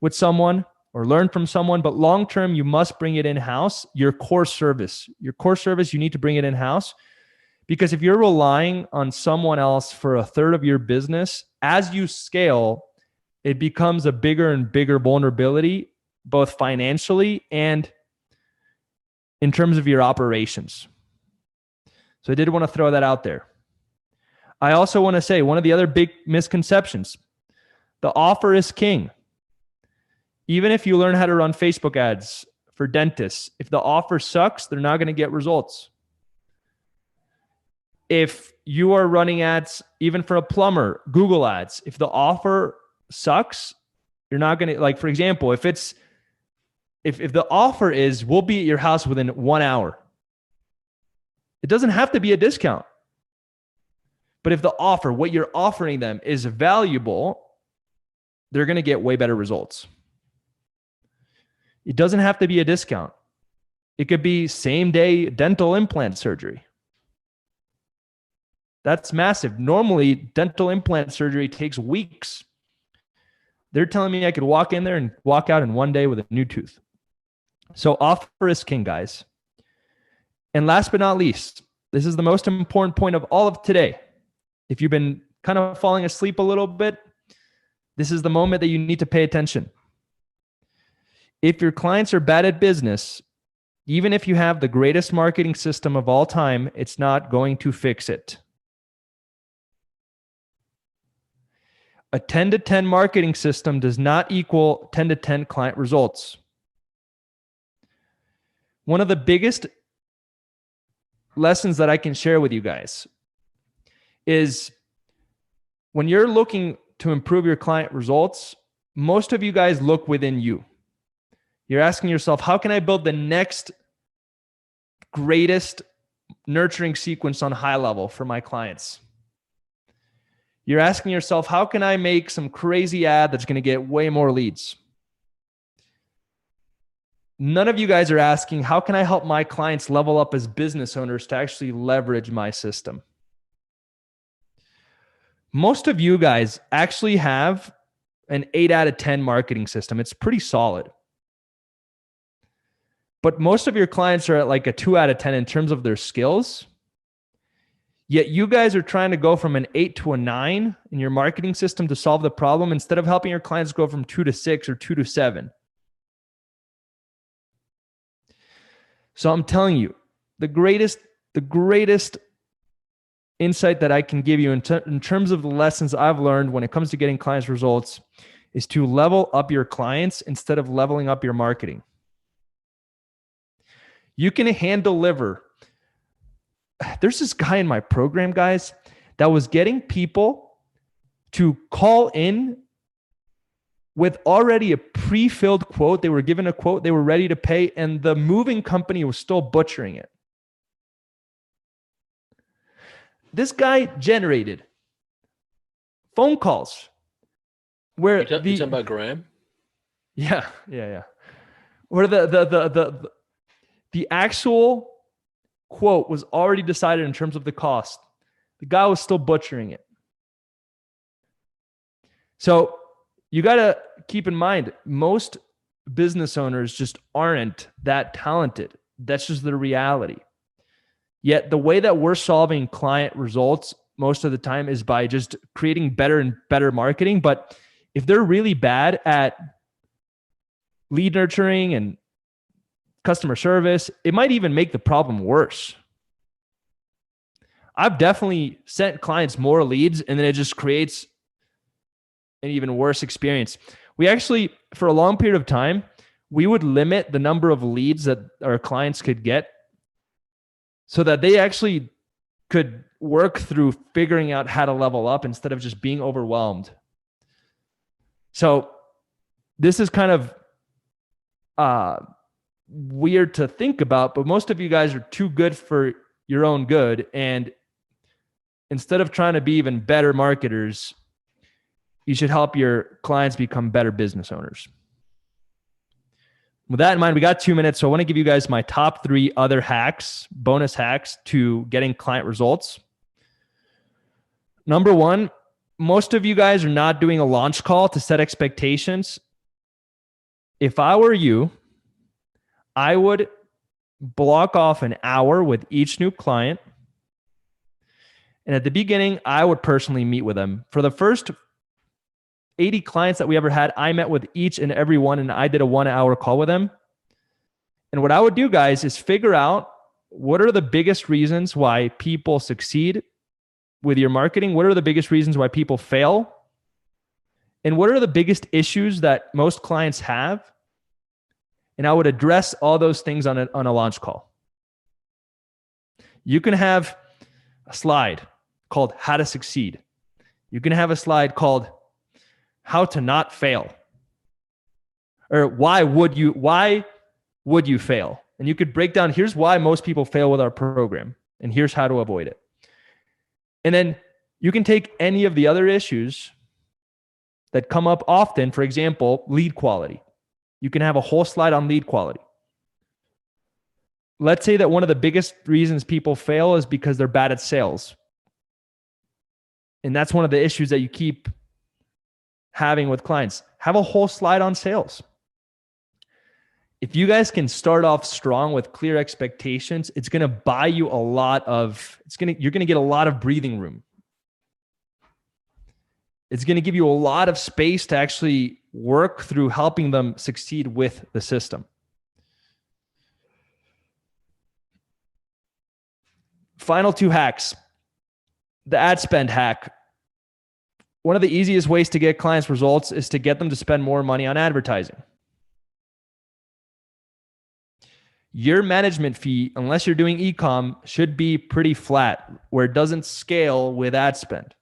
with someone or learn from someone, but long-term, you must bring it in-house. Your core service, you need to bring it in-house, because if you're relying on someone else for a third of your business, as you scale, it becomes a bigger and bigger vulnerability, both financially and in terms of your operations. So I did want to throw that out there. I also want to say one of the other big misconceptions, the offer is king. Even if you learn how to run Facebook ads for dentists, if the offer sucks, they're not going to get results. If you are running ads, even for a plumber, Google ads, if the offer sucks, you're not going to, like, for example, if the offer is, we'll be at your house within 1 hour, it doesn't have to be a discount. But if the offer, what you're offering them is valuable, they're going to get way better results. It doesn't have to be a discount. It could be same-day dental implant surgery. That's massive. Normally, dental implant surgery takes weeks. They're telling me I could walk in there and walk out in 1 day with a new tooth. So offer is king, guys. And last but not least, this is the most important point of all of today. If you've been kind of falling asleep a little bit, this is the moment that you need to pay attention. If your clients are bad at business, even if you have the greatest marketing system of all time, it's not going to fix it. A 10 to 10 marketing system does not equal 10 to 10 client results. One of the biggest lessons that I can share with you guys is when you're looking to improve your client results, most of you guys look within you. You're asking yourself, how can I build the next greatest nurturing sequence on high level for my clients? You're asking yourself, how can I make some crazy ad that's going to get way more leads? None of you guys are asking, how can I help my clients level up as business owners to actually leverage my system? Most of you guys actually have an 8 out of 10 marketing system. It's pretty solid. But most of your clients are at like a 2 out of 10 in terms of their skills. Yet you guys are trying to go from an 8 to a 9 in your marketing system to solve the problem instead of helping your clients go from 2 to 6 or 2 to 7. So I'm telling you, the greatest insight that I can give you in terms of the lessons I've learned when it comes to getting clients results is to level up your clients instead of leveling up your marketing. You can hand deliver. There's this guy in my program, guys, that was getting people to call in with already a pre-filled quote. They were given a quote, they were ready to pay, and the moving company was still butchering it. This guy generated phone calls where
you talking about Graham?
Yeah. Where the actual quote was already decided in terms of the cost. The guy was still butchering it. So you got to keep in mind, most business owners just aren't that talented. That's just the reality. Yet the way that we're solving client results most of the time is by just creating better and better marketing. But if they're really bad at lead nurturing and customer service, it might even make the problem worse. I've definitely sent clients more leads, and then it just creates an even worse experience. We actually, for a long period of time, we would limit the number of leads that our clients could get so that they actually could work through figuring out how to level up instead of just being overwhelmed. So this is kind of weird to think about, but most of you guys are too good for your own good. And instead of trying to be even better marketers, you should help your clients become better business owners. With that in mind, we got 2 minutes. So I want to give you guys my top 3 other hacks, bonus hacks to getting client results. Number 1, most of you guys are not doing a launch call to set expectations. If I were you, I would block off an hour with each new client. And at the beginning, I would personally meet with them. For the first 80 clients that we ever had, I met with each and every one, and I did a 1-hour call with them. And what I would do, guys, is figure out what are the biggest reasons why people succeed with your marketing? What are the biggest reasons why people fail? And what are the biggest issues that most clients have? And I would address all those things on a launch call. You can have a slide called How to Succeed. You can have a slide called How to Not Fail. Or why would you fail? And you could break down, here's why most people fail with our program, and here's how to avoid it. And then you can take any of the other issues that come up often, for example, lead quality. You can have a whole slide on lead quality. Let's say that one of the biggest reasons people fail is because they're bad at sales. And that's one of the issues that you keep having with clients. Have a whole slide on sales. If you guys can start off strong with clear expectations, it's going to buy you a lot of, you're going to get a lot of breathing room. It's going to give you a lot of space to actually work through helping them succeed with the system. Final 2 hacks. The ad spend hack. One of the easiest ways to get clients results is to get them to spend more money on advertising. Your management fee, unless you're doing e-com, should be pretty flat where it doesn't scale with ad spend.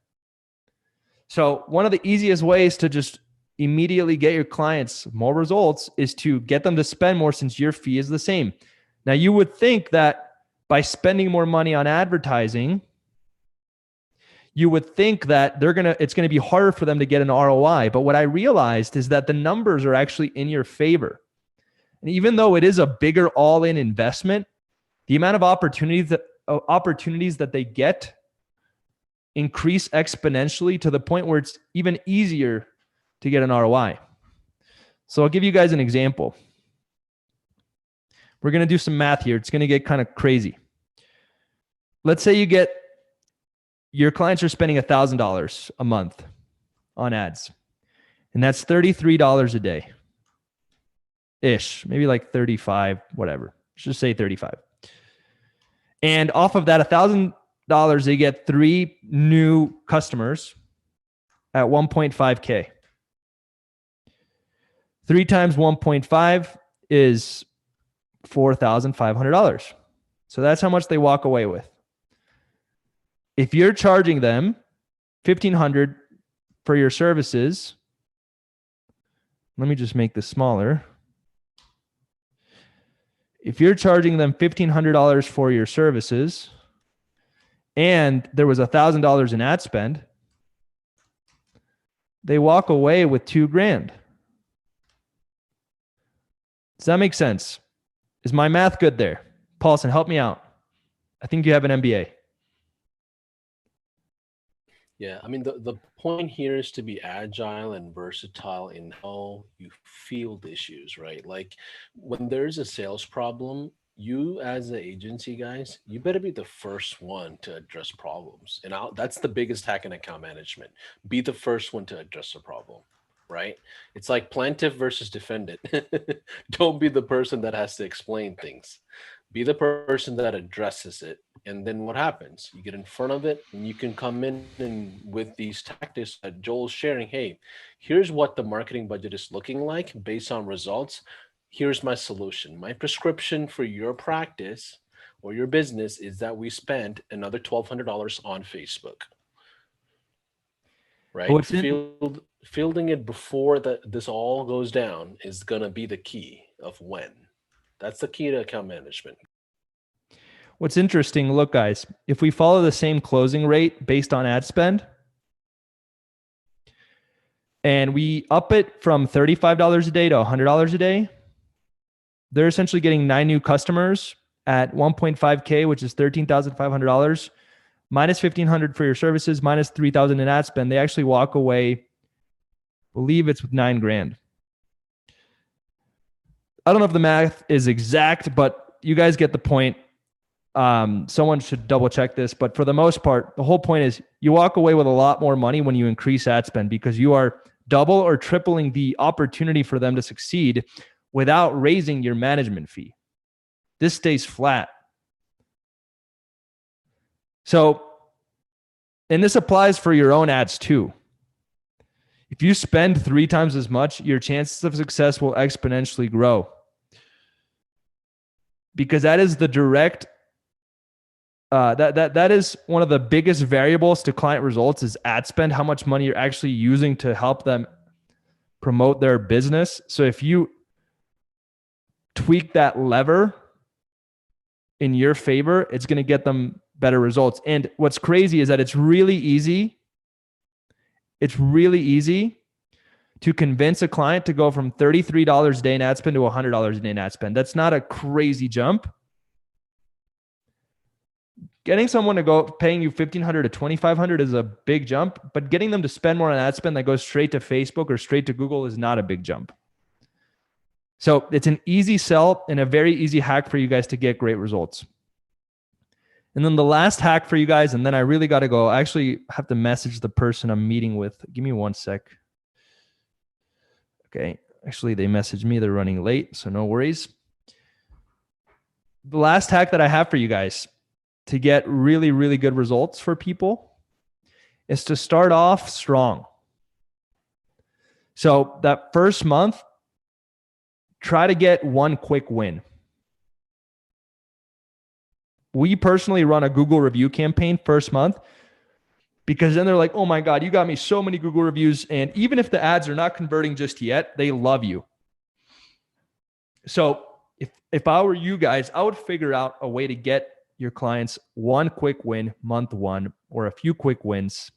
So one of the easiest ways to just immediately get your clients more results is to get them to spend more, since your fee is the same. Now, you would think that by spending more money on advertising, you would think that it's going to be harder for them to get an ROI. But what I realized is that the numbers are actually in your favor. And even though it is a bigger all-in investment, the amount of opportunities that they get increase exponentially to the point where it's even easier to get an ROI. So I'll give you guys an example. We're going to do some math here. It's going to get kind of crazy. Let's say your clients are spending $1,000 a month on ads, and that's $33 a day ish, maybe like 35, whatever. Let's just say 35. And off of that $1,000, they get 3 new customers at 1.5K. 3 times 1.5 is $4,500. So that's how much they walk away with. If you're charging them $1,500 for your services, let me just make this smaller. If you're charging them $1,500 for your services and there was $1,000 in ad spend, they walk away with $2,000. Does that make sense? Is my math good there? Paulson, help me out. I think you have an MBA.
Yeah, I mean, the point here is to be agile and versatile in how you field issues, right? Like when there's a sales problem, you as the agency guys, you better be the first one to address problems. And that's the biggest hack in account management. Be the first one to address a problem, right? It's like plaintiff versus defendant. Don't be the person that has to explain things. Be the person that addresses it. And then what happens? You get in front of it and you can come in and with these tactics that Joel's sharing, hey, here's what the marketing budget is looking like based on results. Here's my solution. My prescription for your practice or your business is that we spend another $1,200 on Facebook. Right? Fielding it before this all goes down is going to be the key of when. That's the key to account management.
What's interesting, look, guys, if we follow the same closing rate based on ad spend, and we up it from $35 a day to $100 a day, they're essentially getting 9 new customers at 1.5K, which is $13,500, minus $1,500 for your services, minus $3,000 in ad spend. They actually walk away, I believe it's with $9,000. I don't know if the math is exact, but you guys get the point. Someone should double check this, but for the most part, the whole point is you walk away with a lot more money when you increase ad spend because you are double or tripling the opportunity for them to succeed without raising your management fee. This stays flat. So, and this applies for your own ads too. If you spend 3 times as much, your chances of success will exponentially grow. Because that is the direct, that is one of the biggest variables to client results is ad spend, how much money you're actually using to help them promote their business. So if you tweak that lever in your favor, it's going to get them better results. And what's crazy is that it's really easy. It's really easy to convince a client to go from $33 a day in ad spend to $100 a day in ad spend. That's not a crazy jump. Getting someone to go paying you $1,500 to $2,500 is a big jump, but getting them to spend more on ad spend that goes straight to Facebook or straight to Google is not a big jump. So it's an easy sell and a very easy hack for you guys to get great results. And then the last hack for you guys, and then I really got to go. I actually have to message the person I'm meeting with. Give me 1 sec. Okay. Actually, they messaged me. They're running late, so no worries. The last hack that I have for you guys to get really, really good results for people is to start off strong. So that first month, try to get one quick win. We personally run a Google review campaign first month. because then they're like, oh my God, you got me so many Google reviews. And even if the ads are not converting just yet, they love you. So if I were you guys, I would figure out a way to get your clients one quick win month one, or a few quick wins.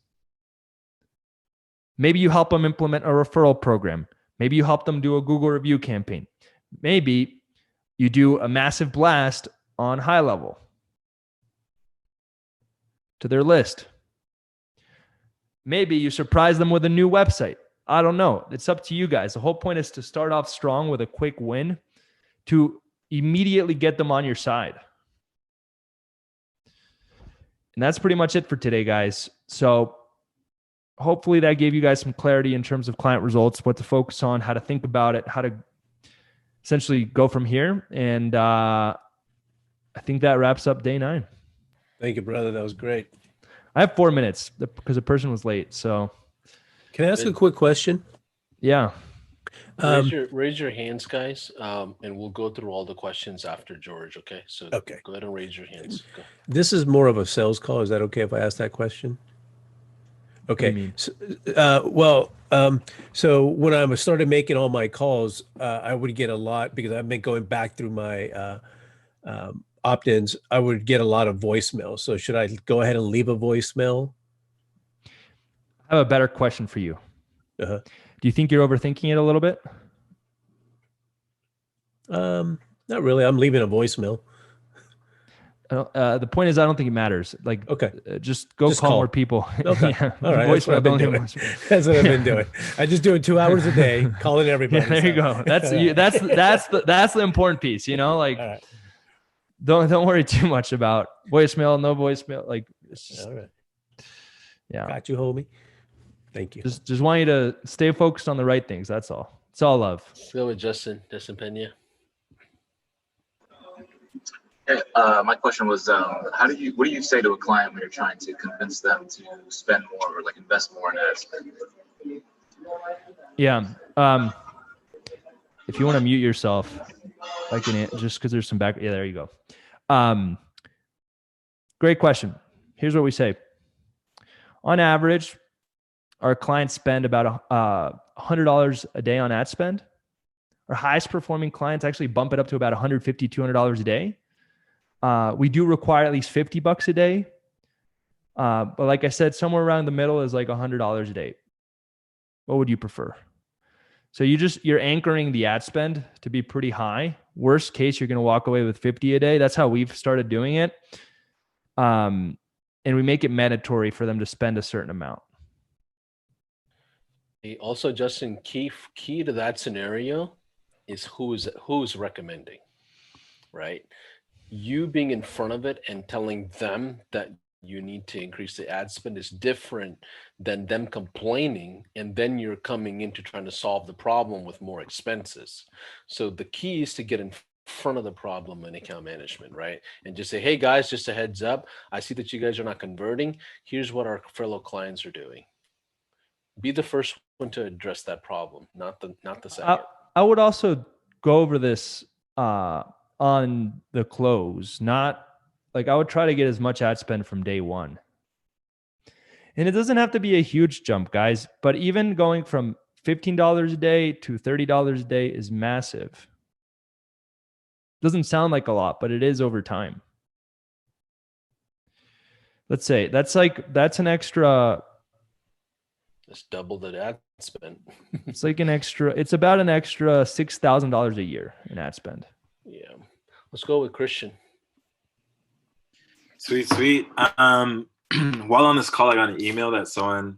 Maybe you help them implement a referral program. Maybe you help them do a Google review campaign. Maybe you do a massive blast on high level to their list. Maybe you surprise them with a new website. I don't know. It's up to you guys. The whole point is to start off strong with a quick win to immediately get them on your side. And that's pretty much it for today, guys. So hopefully that gave you guys some clarity in terms of client results, what to focus on, how to think about it, how to essentially go from here. And I think that wraps up day 9.
Thank you, brother. That was great.
I have 4 minutes because the person was late. So
can I ask a quick question?
Yeah.
Raise your hands, guys, and we'll go through all the questions after George. Okay. So go ahead and raise your hands. Go.
This is more of a sales call. Is that okay if I ask that question? Okay. So when I started making all my calls, I would get a lot, because I've been going back through my opt-ins. I would get a lot of voicemail. So should I go ahead and leave a voicemail?
I have a better question for you. Do you think you're overthinking it a little bit?
Not really. I'm leaving a voicemail.
The point is, I don't think it matters. Like, just call more people.
Okay.
Yeah.
All right. That's what I've been doing. That's what I've been doing. I just doing 2 hours a day, calling everybody.
Yeah, there you go. That's the important piece. Like, don't worry too much about voicemail, no voicemail. Like, it's just,
all right.
Yeah.
Got you, homie. Thank you.
Just want you to stay focused on the right things. That's all. It's all love.
Let's go with Justin Pena.
Hey, my question was, what do you say to a client when you're trying to convince them to spend more or like invest more in ad spend?
Yeah. If you want to mute yourself, just because there's some back. Yeah, there you go. Great question. Here's what we say. On average, our clients spend about $100 a day on ad spend. Our highest performing clients actually bump it up to about $150, $200 a day. We do require at least $50 a day. But like I said, somewhere around the middle is like $100 a day. What would you prefer? So you're anchoring the ad spend to be pretty high. Worst case, you're going to walk away with 50 a day. That's how we've started doing it. And we make it mandatory for them to spend a certain amount.
Also, Justin, key to that scenario is who's recommending, right? You being in front of it and telling them that you need to increase the ad spend is different than them complaining, and then you're coming into trying to solve the problem with more expenses. So the key is to get in front of the problem in account management, right? And just say, hey guys, just a heads up, I see that you guys are not converting. Here's what our fellow clients are doing. Be the first one to address that problem, not the second.
I would also go over this on the close, not like I would try to get as much ad spend from day one. And it doesn't have to be a huge jump, guys, but even going from $15 a day to $30 a day is massive. Doesn't sound like a lot, but it is over time. Let's say that's an extra.
It's double the ad spend.
It's about an extra $6,000 a year in ad spend.
Yeah. Let's go with Christian.
Sweet. While on this call, I got an email that someone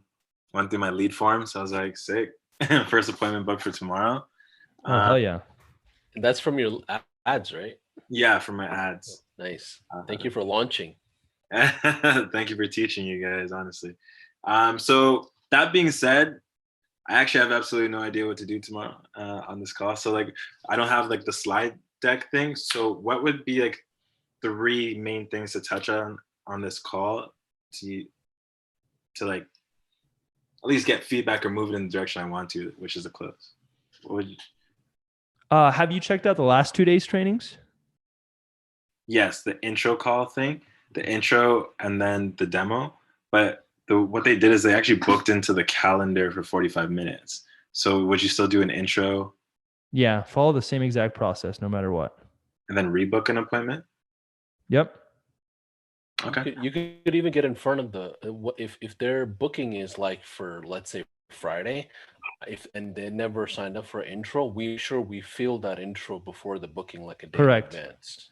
went through my lead form. So I was like, sick. First appointment booked for tomorrow.
Oh, hell yeah.
And that's from your ads, right?
Yeah, from my ads.
Nice. Thank you for launching.
Thank you for teaching you guys, honestly. So that being said, I actually have absolutely no idea what to do tomorrow on this call. So I don't have the slide deck thing. So what would be 3 main things to touch on this call to at least get feedback or move it in the direction I want to, which is a close? What would you?
Have you checked out the last 2 days trainings?
Yes, the intro call thing, the intro and then the demo. But what they did is they actually booked into the calendar for 45 minutes. So would you still do an intro
Yeah, follow the same exact process no matter what.
and then rebook an appointment?
Yep.
Okay.
You could even get in front of the if their booking is like for, let's say, Friday, and they never signed up for an intro, we fill that intro before the booking, like a day
Correct.
in advance.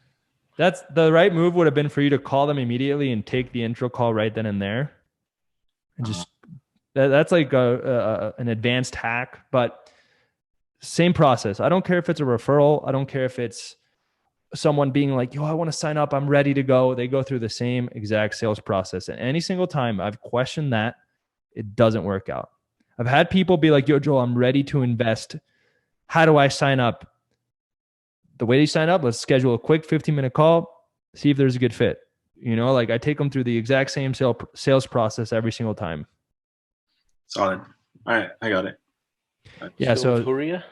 That's the right move would have been for you to call them immediately and take the intro call right then and there. And just that's like an advanced hack, but same process. I don't care if it's a referral. I don't care if it's someone being like, yo, I want to sign up. I'm ready to go. They go through the same exact sales process. And any single time I've questioned that, it doesn't work out. I've had people be like, yo, Joel, I'm ready to invest. How do I sign up? The way you sign up, let's schedule a quick 15-minute call, see if there's a good fit. You know, like I take them through the exact same sales process every single time.
Solid. All right, I got it.
Yeah. So
Huria?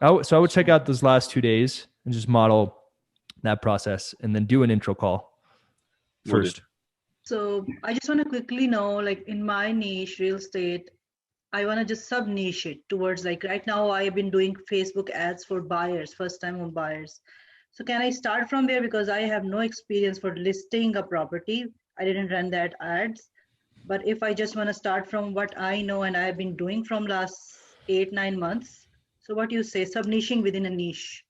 I would check out those last 2 days and just model that process and then do an intro call first.
So I just want to quickly know, like in my niche, real estate, I want to just sub niche it towards, like right now I've been doing Facebook ads for buyers, first time home buyers. So can I start from there? Because I have no experience for listing a property. I didn't run that ads. But if I just want to start from what I know and I've been doing from last 8-9 months. So what do you say, sub niching within a niche?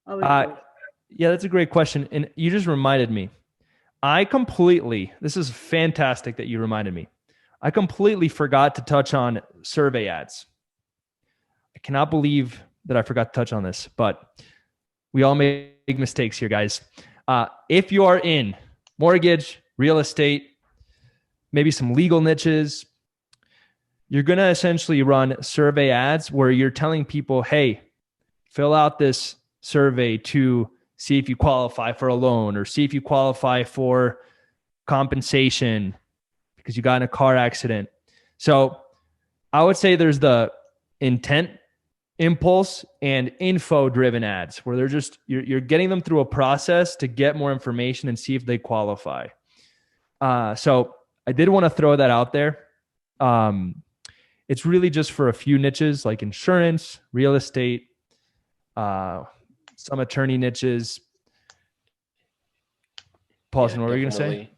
Yeah, that's a great question. And you just reminded me. This is fantastic that you reminded me. I completely forgot to touch on survey ads. I cannot believe that I forgot to touch on this, but we all make mistakes here, guys. If you are in mortgage, real estate, maybe some legal niches, you're going to essentially run survey ads where you're telling people, hey, fill out this survey to see if you qualify for a loan or see if you qualify for compensation because you got in a car accident. So I would say there's the intent, impulse, and info-driven ads where they're just, you're getting them through a process to get more information and see if they qualify. So I did want to throw that out there. It's really just for a few niches like insurance, real estate, some attorney niches. Paulson, what were you going to say?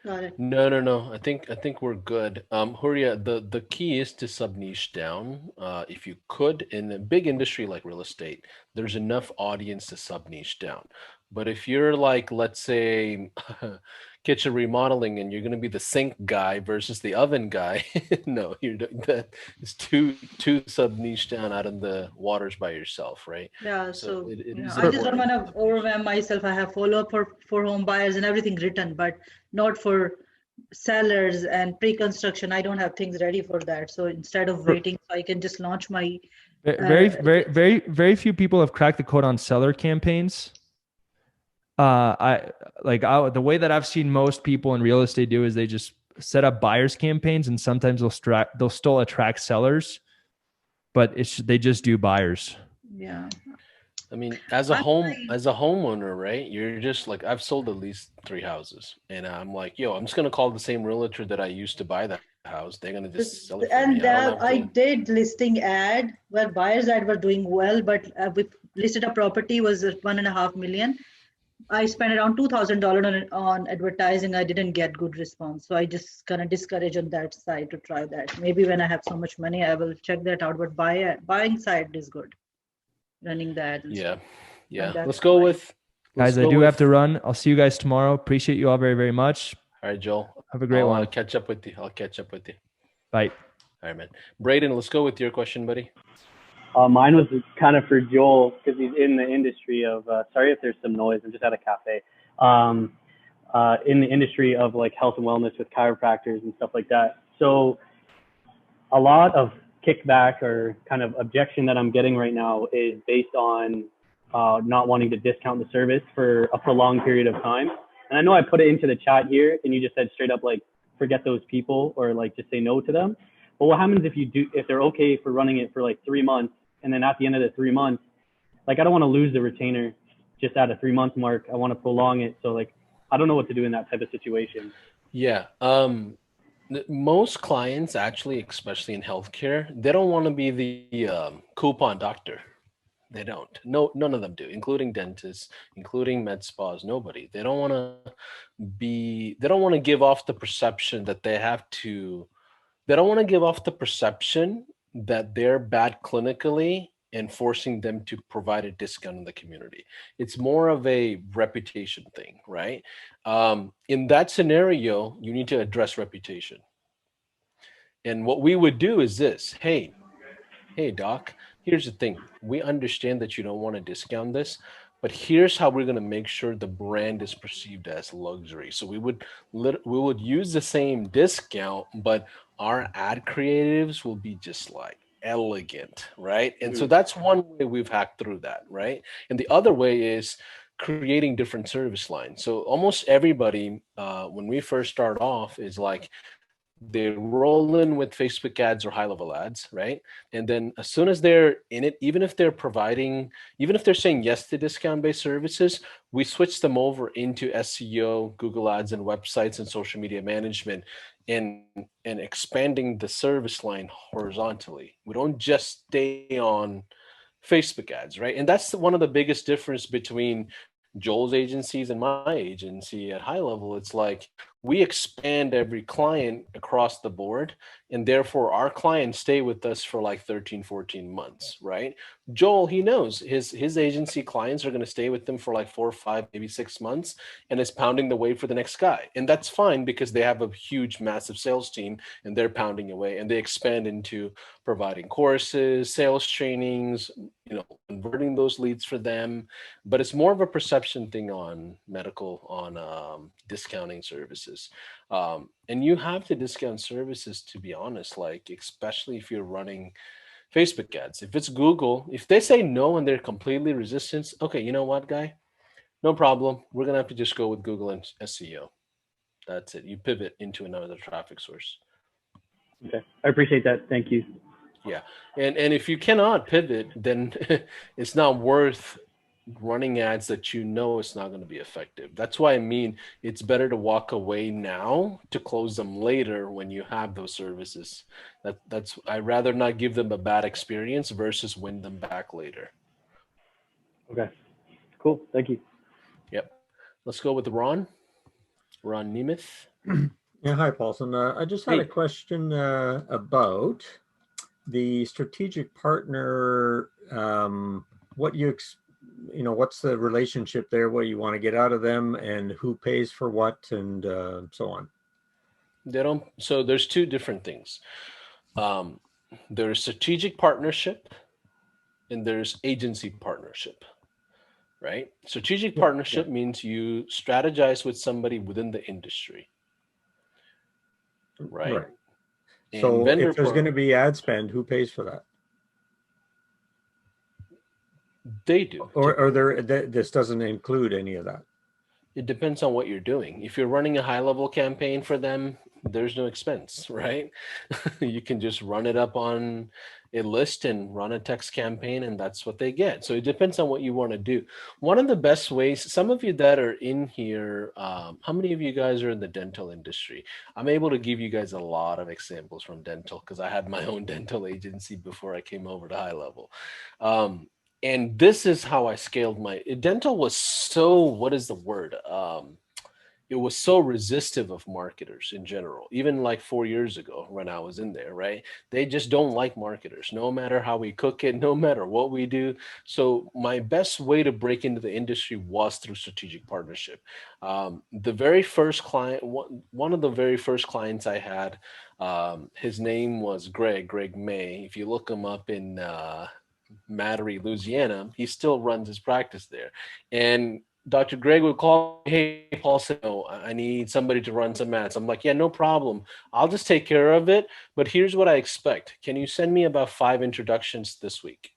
Got it.
No. I think we're good. Huria, the key is to sub niche down. If you could, in a big industry like real estate, there's enough audience to sub niche down. But if you're like, let's say, kitchen remodeling, and you're going to be the sink guy versus the oven guy, no, that is too sub niche down out in the waters by yourself, right?
Yeah. So
it is
I just don't
important.
want to overwhelm myself. I have follow-up for home buyers and everything written, but not for sellers and pre-construction. I don't have things ready for that. So instead of waiting, I can just launch my
Very few people have cracked the code on seller campaigns. The way that I've seen most people in real estate do is they just set up buyers campaigns, and sometimes they'll still attract sellers, but they just do buyers.
Yeah.
I mean, as a homeowner, right? You're just like, I've sold at least 3 houses, and I'm like, yo, I'm just gonna call the same realtor that I used to buy that house. They're gonna just sell it for me.
I did listing ad where buyers ad were doing well, but we listed a property was 1.5 million. I spent around $2,000 on advertising. I didn't get good response, so I just kind of discourage on that side to try that. Maybe when I have so much money, I will check that out. But buying side is good. Running that.
Yeah. Let's go with
guys. I do have to run. I'll see you guys tomorrow. Appreciate you all very, very much.
All right, Joel.
Have a great one.
I'll catch up with you.
Bye.
All right, man. Braden, let's go with your question, buddy.
Mine was kind of for Joel because he's in the industry of, sorry if there's some noise, I'm just at a cafe, in the industry of like health and wellness with chiropractors and stuff like that. So a lot of kickback or kind of objection that I'm getting right now is based on not wanting to discount the service for a prolonged period of time. And I know I put it into the chat here and you just said straight up, like, forget those people or like just say no to them. But what happens if they're okay for running it for like 3 months, and then at the end of the 3 months, like I don't want to lose the retainer just at a 3-month mark. I want to prolong it. So like, I don't know what to do in that type of situation.
Yeah. Most clients actually, especially in healthcare, they don't want to be the coupon doctor. They don't. No, none of them do, including dentists, including med spas. Nobody. They don't want to be. They don't want to give off the perception that they have to. They don't want to give off the perception that they're bad clinically and forcing them to provide a discount in the community. It's more of a reputation thing, right? In that scenario, you need to address reputation. And what we would do is this: hey, doc, here's the thing. We understand that you don't want to discount this, but here's how we're going to make sure the brand is perceived as luxury. So we would use the same discount, but our ad creatives will be just like elegant, right? And so that's one way we've hacked through that, right? And the other way is creating different service lines. So almost everybody, when we first start off, is like, they roll in with Facebook ads or high level ads, right? And then as soon as they're in it, even if they're saying yes to discount based services, we switch them over into SEO, Google Ads, and websites and social media management, and expanding the service line horizontally. We don't just stay on Facebook ads, right? And that's one of the biggest difference between Joel's agencies and my agency at high level. It's like we expand every client across the board, and therefore our clients stay with us for like 13, 14 months, right? Joel, he knows his agency clients are going to stay with them for like 4, 5, maybe 6 months, and is pounding the way for the next guy. And that's fine because they have a huge, massive sales team and they're pounding away, and they expand into providing courses, sales trainings, converting those leads for them. But it's more of a perception thing on discounting services. And you have to discount services, to be honest, like especially if you're running Facebook ads. If it's Google, if they say no and they're completely resistant, okay, you know what, guy? No problem. We're gonna have to just go with Google and SEO. That's it. You pivot into another traffic source.
Okay, I appreciate that. Thank you.
Yeah. And if you cannot pivot, then it's not worth running ads that you know it's not going to be effective. That's why I mean it's better to walk away now to close them later when you have those services. That's I'd rather not give them a bad experience versus win them back later.
Okay, cool. Thank you.
Yep. Let's go with Ron Nemeth.
Yeah, hi, Paulson. I just had
Hey.
a question about the strategic partner. What's the relationship there? What you want to get out of them, and who pays for what, and so on.
So there's two different things. There's strategic partnership and there's agency partnership, right? Strategic partnership means you strategize with somebody within the industry, right?
So if there's going to be ad spend, who pays for that?
They do.
Or this doesn't include any of that?
It depends on what you're doing. If you're running a high level campaign for them, there's no expense, right? You can just run it up on a list and run a text campaign, and that's what they get. So it depends on what you want to do. One of the best ways, some of you that are in here, how many of you guys are in the dental industry? I'm able to give you guys a lot of examples from dental because I had my own dental agency before I came over to high level. And this is how I scaled my dental was so, what is the word? It was so resistive of marketers in general, even like 4 years ago when I was in there, right? They just don't like marketers, no matter how we cook it, no matter what we do. So my best way to break into the industry was through strategic partnership. The very first client, one of the very first clients I had, his name was Greg May. If you look him up in Mattery, Louisiana, he still runs his practice there. And Dr. Greg would call me, hey, Paulson, I need somebody to run some ads. I'm like, yeah, no problem. I'll just take care of it. But here's what I expect. Can you send me about 5 introductions this week?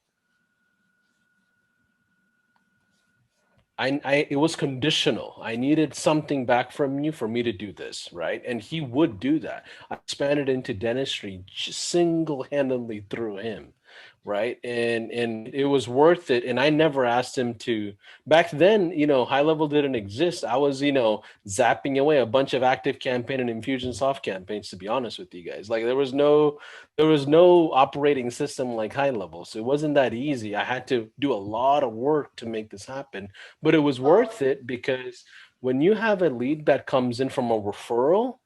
It was conditional. I needed something back from you for me to do this, right? And he would do that. I expanded into dentistry just single-handedly through him. right? And it was worth it. And I never asked him to. Back then, high level didn't exist. I was, zapping away a bunch of active campaign and Infusionsoft campaigns, to be honest with you guys. Like there was no operating system like high level. So it wasn't that easy. I had to do a lot of work to make this happen, but it was worth it because when you have a lead that comes in from a referral,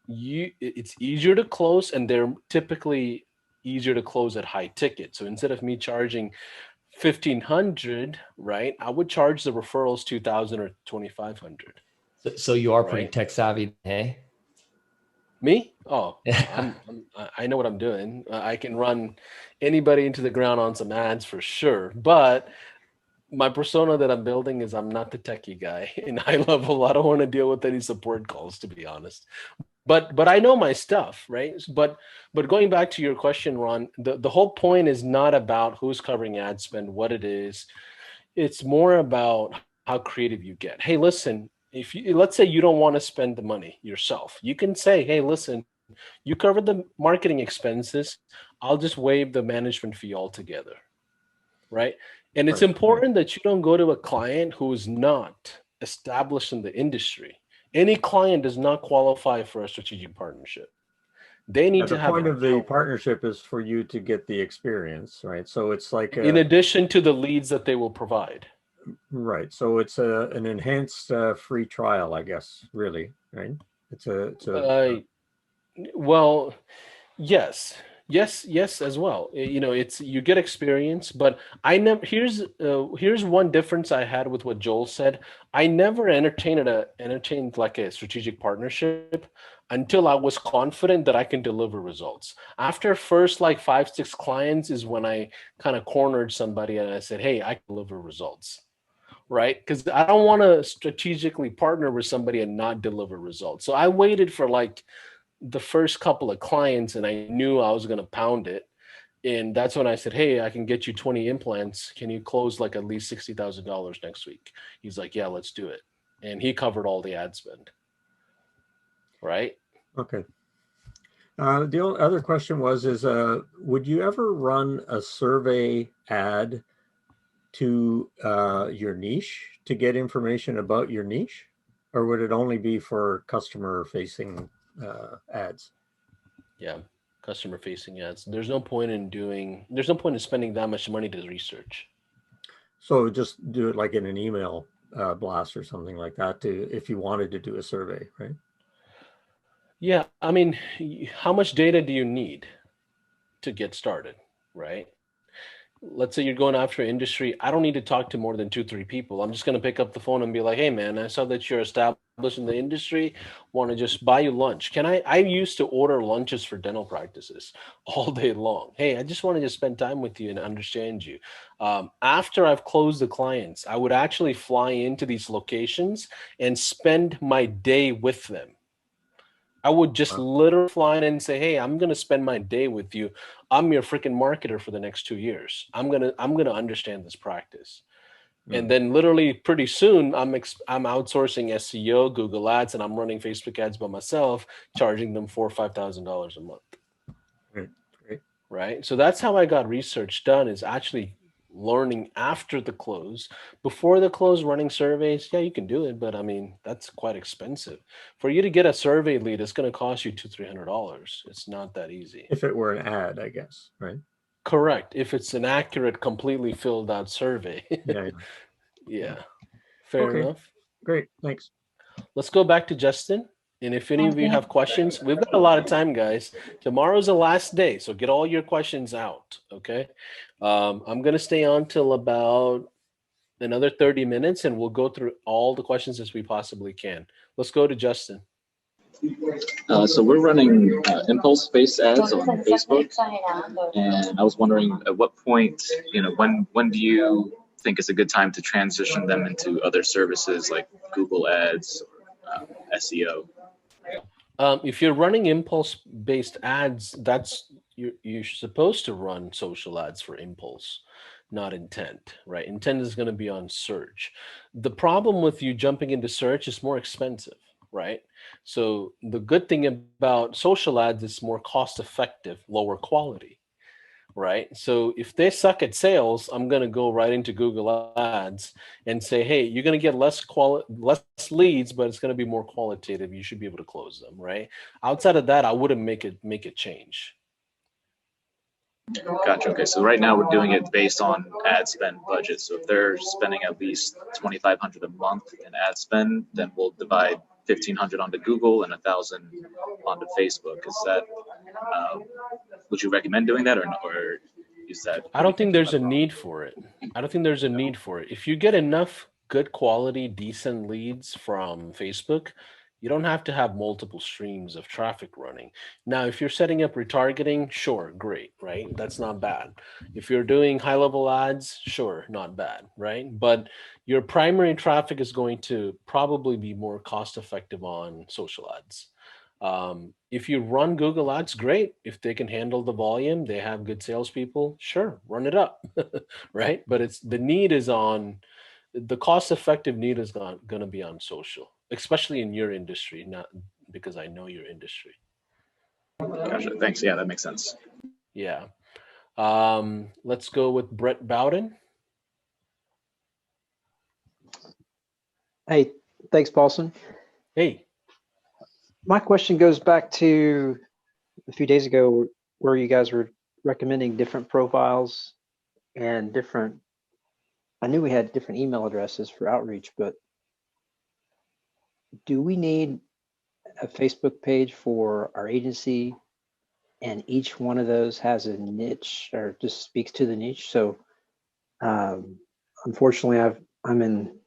it's easier to close, and they're typically easier to close at high ticket. So instead of me charging 1,500, right, I would charge the referrals 2,000 or 2,500.
So you are pretty
Right.
tech savvy, hey?
Me? Oh, I know what I'm doing. I can run anybody into the ground on some ads for sure. But my persona that I'm building is I'm not the techie guy in high level. I don't want to deal with any support calls, to be honest. But I know my stuff, right? But going back to your question, Ron, the whole point is not about who's covering ad spend, what it is. It's more about how creative you get. Hey, listen, let's say you don't want to spend the money yourself, you can say, hey, listen, you cover the marketing expenses, I'll just waive the management fee altogether, right? And it's
Right,
important that you don't go to a client who is not established in the industry. Any client does not qualify for a strategic partnership. They
Yeah,
need
the
to have
point of the
account-
partnership is for you to get the experience, right? So it's like
in addition to the leads that they will provide.
right. So it's an enhanced free trial, I guess. Really, right? It's a
Well, yes as well. It's you get experience, but I never. Here's one difference I had with what Joel said. I never entertained like a strategic partnership until I was confident that I can deliver results. After first like 5-6 clients is when I kind of cornered somebody and I said, hey, I can deliver results. Right? Because I don't want to strategically partner with somebody and not deliver results. So I waited for like the first couple of clients and I knew I was going to pound it. And that's when I said, hey, I can get you 20 implants. Can you close like at least $60,000 next week? He's like, yeah, let's do it. And he covered all the ad spend. Right?
okay. The only other question is, would you ever run a survey ad to your niche to get information about your niche, or would it only be for customer-facing ads?
Yeah, customer facing ads. There's no point in spending that much money to research.
So just do it like in an email blast or something like that, if you wanted to do a survey, right?
Yeah, I mean, how much data do you need to get started, right? Let's say you're going after industry. I don't need to talk to more than 2-3 people. I'm just going to pick up the phone and be like, hey man, I saw that you're established in the industry, want to just buy you lunch. I used to order lunches for dental practices all day long. Hey, I just want to just spend time with you and understand you. After I've closed the clients, I would actually fly into these locations and spend my day with them. I would just literally fly in and say, hey, I'm going to spend my day with you. I'm your freaking marketer for the next 2 years. I'm going to understand this practice. And then literally pretty soon I'm outsourcing SEO, Google ads, and I'm running Facebook ads by myself, charging them $4,000 or $5,000 a month.
Right.
Right. So that's how I got research done, is actually learning after the close. Before the close, running surveys, yeah, you can do it, but I mean, that's quite expensive. For you to get a survey lead, it's going to cost you $200-$300. It's not that easy.
If it were an ad, I guess, right?
Correct. If it's an accurate, completely filled out survey.
Yeah.
Yeah. Fair enough.
Great. Thanks.
Let's go back to Justin. And if any of you have questions, we've got a lot of time, guys. Tomorrow's the last day, so get all your questions out, okay? I'm going to stay on till about another 30 minutes, and we'll go through all the questions as we possibly can. Let's go to Justin.
So we're running impulse-based ads on Facebook, and I was wondering at what point, when do you think is a good time to transition them into other services like Google Ads or SEO?
If you're running impulse-based ads, you're supposed to run social ads for impulse, not intent, right? Intent is going to be on search. The problem with you jumping into search is more expensive, right? So the good thing about social ads is more cost-effective, lower quality, right? So if they suck at sales, I'm going to go right into Google Ads and say, hey, you're going to get less leads, but it's going to be more qualitative. You should be able to close them, right? Outside of that, I wouldn't make a change.
Gotcha. Okay, so right now we're doing it based on ad spend budget. So if they're spending at least 2,500 a month in ad spend, then we'll divide 1,500 onto Google and 1,000 onto Facebook. Is that would you recommend doing that, or is that?
I don't think there's a need for it. I don't think there's a need for it. If you get enough good quality, decent leads from Facebook, you don't have to have multiple streams of traffic running. Now, if you're setting up retargeting, sure, great, right? That's not bad. If you're doing high level ads, sure, not bad, right? But your primary traffic is going to probably be more cost effective on social ads. If you run Google Ads, great. If they can handle the volume, they have good salespeople, sure, run it up, right? But it's the cost effective need is going to be on social, especially in your industry, not because I know your industry.
Gotcha. Thanks. Yeah, that makes sense.
Yeah. Let's go with Brett Bowden.
Hey, thanks, Paulson.
Hey.
My question goes back to a few days ago where you guys were recommending different profiles and different, I knew we had different email addresses for outreach, but do we need a Facebook page for our agency and each one of those has a niche or just speaks to the niche? So unfortunately, I'm in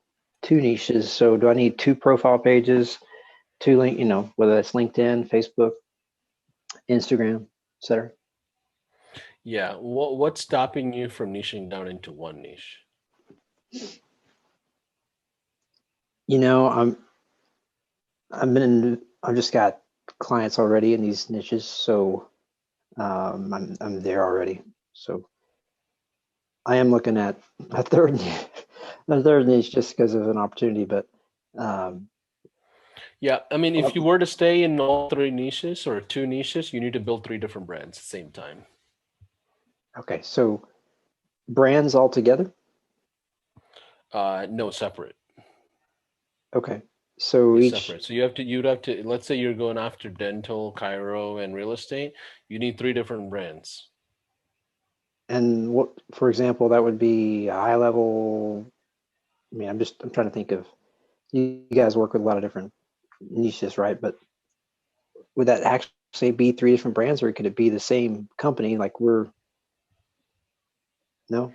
2 niches. So do I need 2 profile pages, 2 link, whether that's LinkedIn, Facebook, Instagram, etc.?
Yeah. What's stopping you from niching down into one niche?
I've just got clients already in these niches, so I'm there already. So I am looking at a third niche just because of an opportunity, but
yeah, I mean, if you were to stay in all 3 niches or 2 niches, you need to build 3 different brands at the same time.
Okay, so brands all together?
No, separate.
Okay, so
Separate. So you'd have to, let's say you're going after dental, chiro, and real estate. You need 3 different brands.
And what, for example, that would be a high level. I mean, I'm trying to think of, you guys work with a lot of different niches, right? But would that actually be 3 different brands, or could it be the same company? Like no?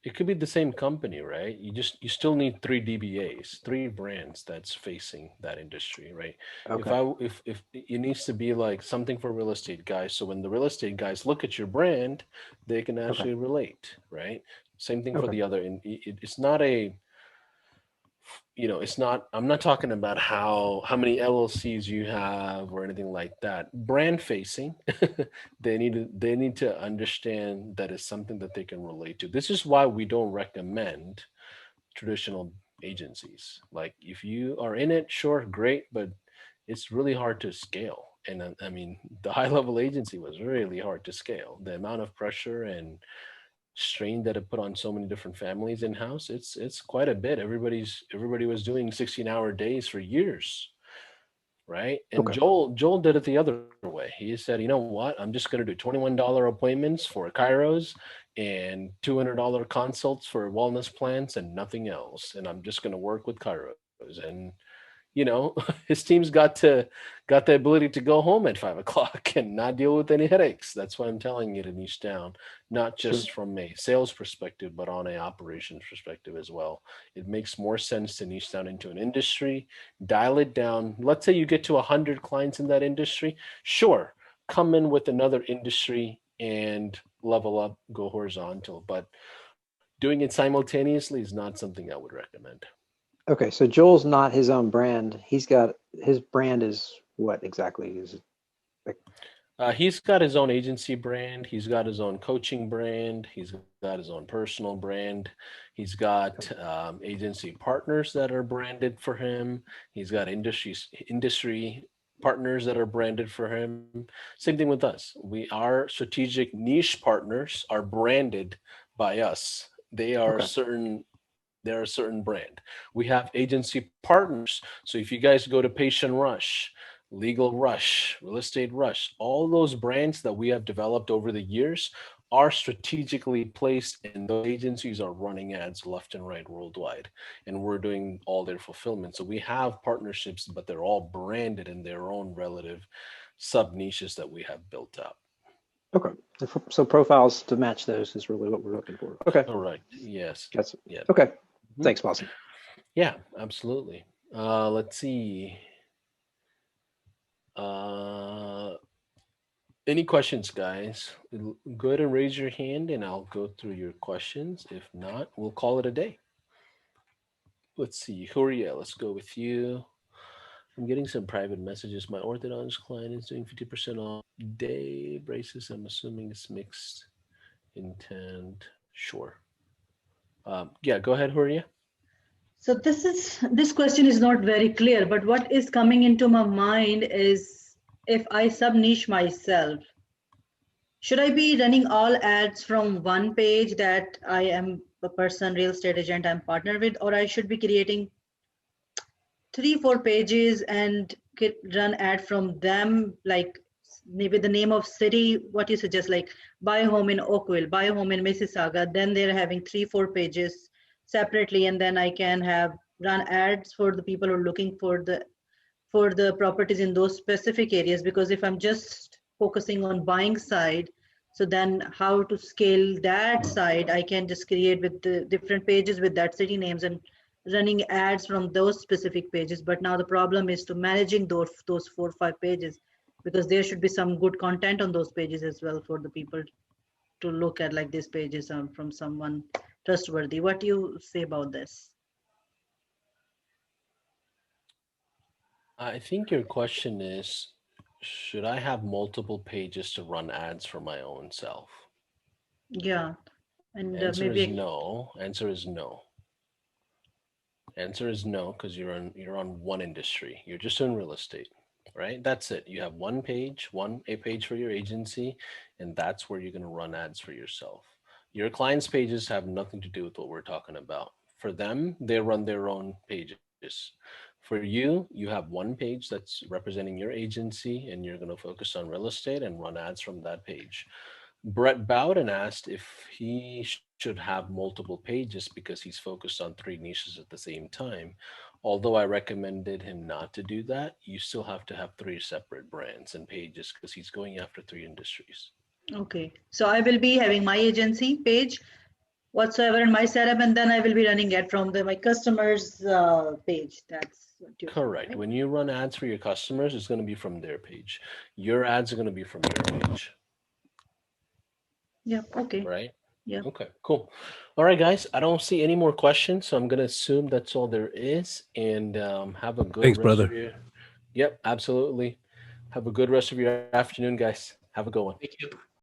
It could be the same company, right? You still need 3 DBAs, 3 brands that's facing that industry, right?
Okay.
If it needs to be like something for real estate guys, so when the real estate guys look at your brand, they can actually relate, right? Same thing for the other. And it's not I'm not talking about how many LLCs you have or anything like that. Brand facing, they need to understand that it's something that they can relate to. This is why we don't recommend traditional agencies. Like if you are in it, sure, great, but it's really hard to scale. And I mean, the high level agency was really hard to scale. The amount of pressure and strain that it put on so many different families in house, it's quite a bit. Everybody was doing 16-hour days for years, right? And Joel did it the other way. He said, you know what, I'm just going to do $21 appointments for chiros and $200 consults for wellness plans and nothing else, and I'm just going to work with chiros. And his team's got the ability to go home at 5 o'clock and not deal with any headaches. That's why I'm telling you to niche down, not just from a sales perspective, but on a operations perspective as well. It makes more sense to niche down into an industry, dial it down. Let's say you get to 100 clients in that industry. Sure, come in with another industry and level up, go horizontal, but doing it simultaneously is not something I would recommend.
Okay, so Joel's not his own brand. He's got his brand is what exactly is it?
He's got his own agency brand. He's got his own coaching brand. He's got his own personal brand. He's got agency partners that are branded for him. He's got industry partners that are branded for him. Same thing with us. Our strategic niche partners are branded by us. They're a certain brand. We have agency partners. So if you guys go to Patient Rush, Legal Rush, Real Estate Rush, all those brands that we have developed over the years are strategically placed, and those agencies are running ads left and right worldwide, and we're doing all their fulfillment. So we have partnerships, but they're all branded in their own relative sub niches that we have built out.
Okay. So profiles to match those is really what we're looking for. Okay.
Correct. Yes.
That's
Yeah.
okay. Thanks, Paulson.
Yeah, absolutely. Let's see. Any questions, guys? Go ahead and raise your hand and I'll go through your questions. If not, we'll call it a day. Let's see. Huria, let's go with you. I'm getting some private messages. My orthodontist client is doing 50% off day braces. I'm assuming it's mixed intent. Sure. Yeah, go ahead, Huria.
So this question is not very clear, but what is coming into my mind is if I sub-niche myself, should I be running all ads from one page that I am a person, real estate agent I'm partnered with, or I should be creating 3-4 pages and run ad from them, like maybe the name of city, what you suggest, like buy a home in Oakville, buy a home in Mississauga, then they're having 3-4 pages separately, and then I can have run ads for the people who are looking for the properties in those specific areas. Because if I'm just focusing on buying side, so then how to scale that side, I can just create with the different pages with that city names and running ads from those specific pages. But now the problem is to managing those 4 or 5 pages, because there should be some good content on those pages as well for the people to look at, like these pages from someone trustworthy. What do you say about this?
I think your question is, should I have multiple pages to run ads for my own self?
Yeah, and
Answer
maybe
is no. Answer is no. Answer is no, because you're on one industry. You're just in real estate, right? That's it. You have one page, a page for your agency, and that's where you're going to run ads for yourself. Your clients' pages have nothing to do with what we're talking about. For them, they run their own pages. For you, you have one page that's representing your agency, and you're going to focus on real estate and run ads from that page. Brett Bowden asked if he should have multiple pages because he's focused on 3 niches at the same time. Although I recommended him not to do that, you still have to have 3 separate brands and pages because he's going after 3 industries.
Okay, so I will be having my agency page whatsoever in my setup, and then I will be running it from my customers page. That's what you're
correct.
saying, right?
When you run ads for your customers, it's going to be from their page. Your ads are going to be from your page.
Yeah, okay.
Right?
Yeah.
Okay, cool. All right, guys. I don't see any more questions, so I'm going to assume that's all there is. And have a good
Thanks,
rest
brother.
of your... Yep, absolutely. Have a good rest of your afternoon, guys. Have a good one.
Thank you.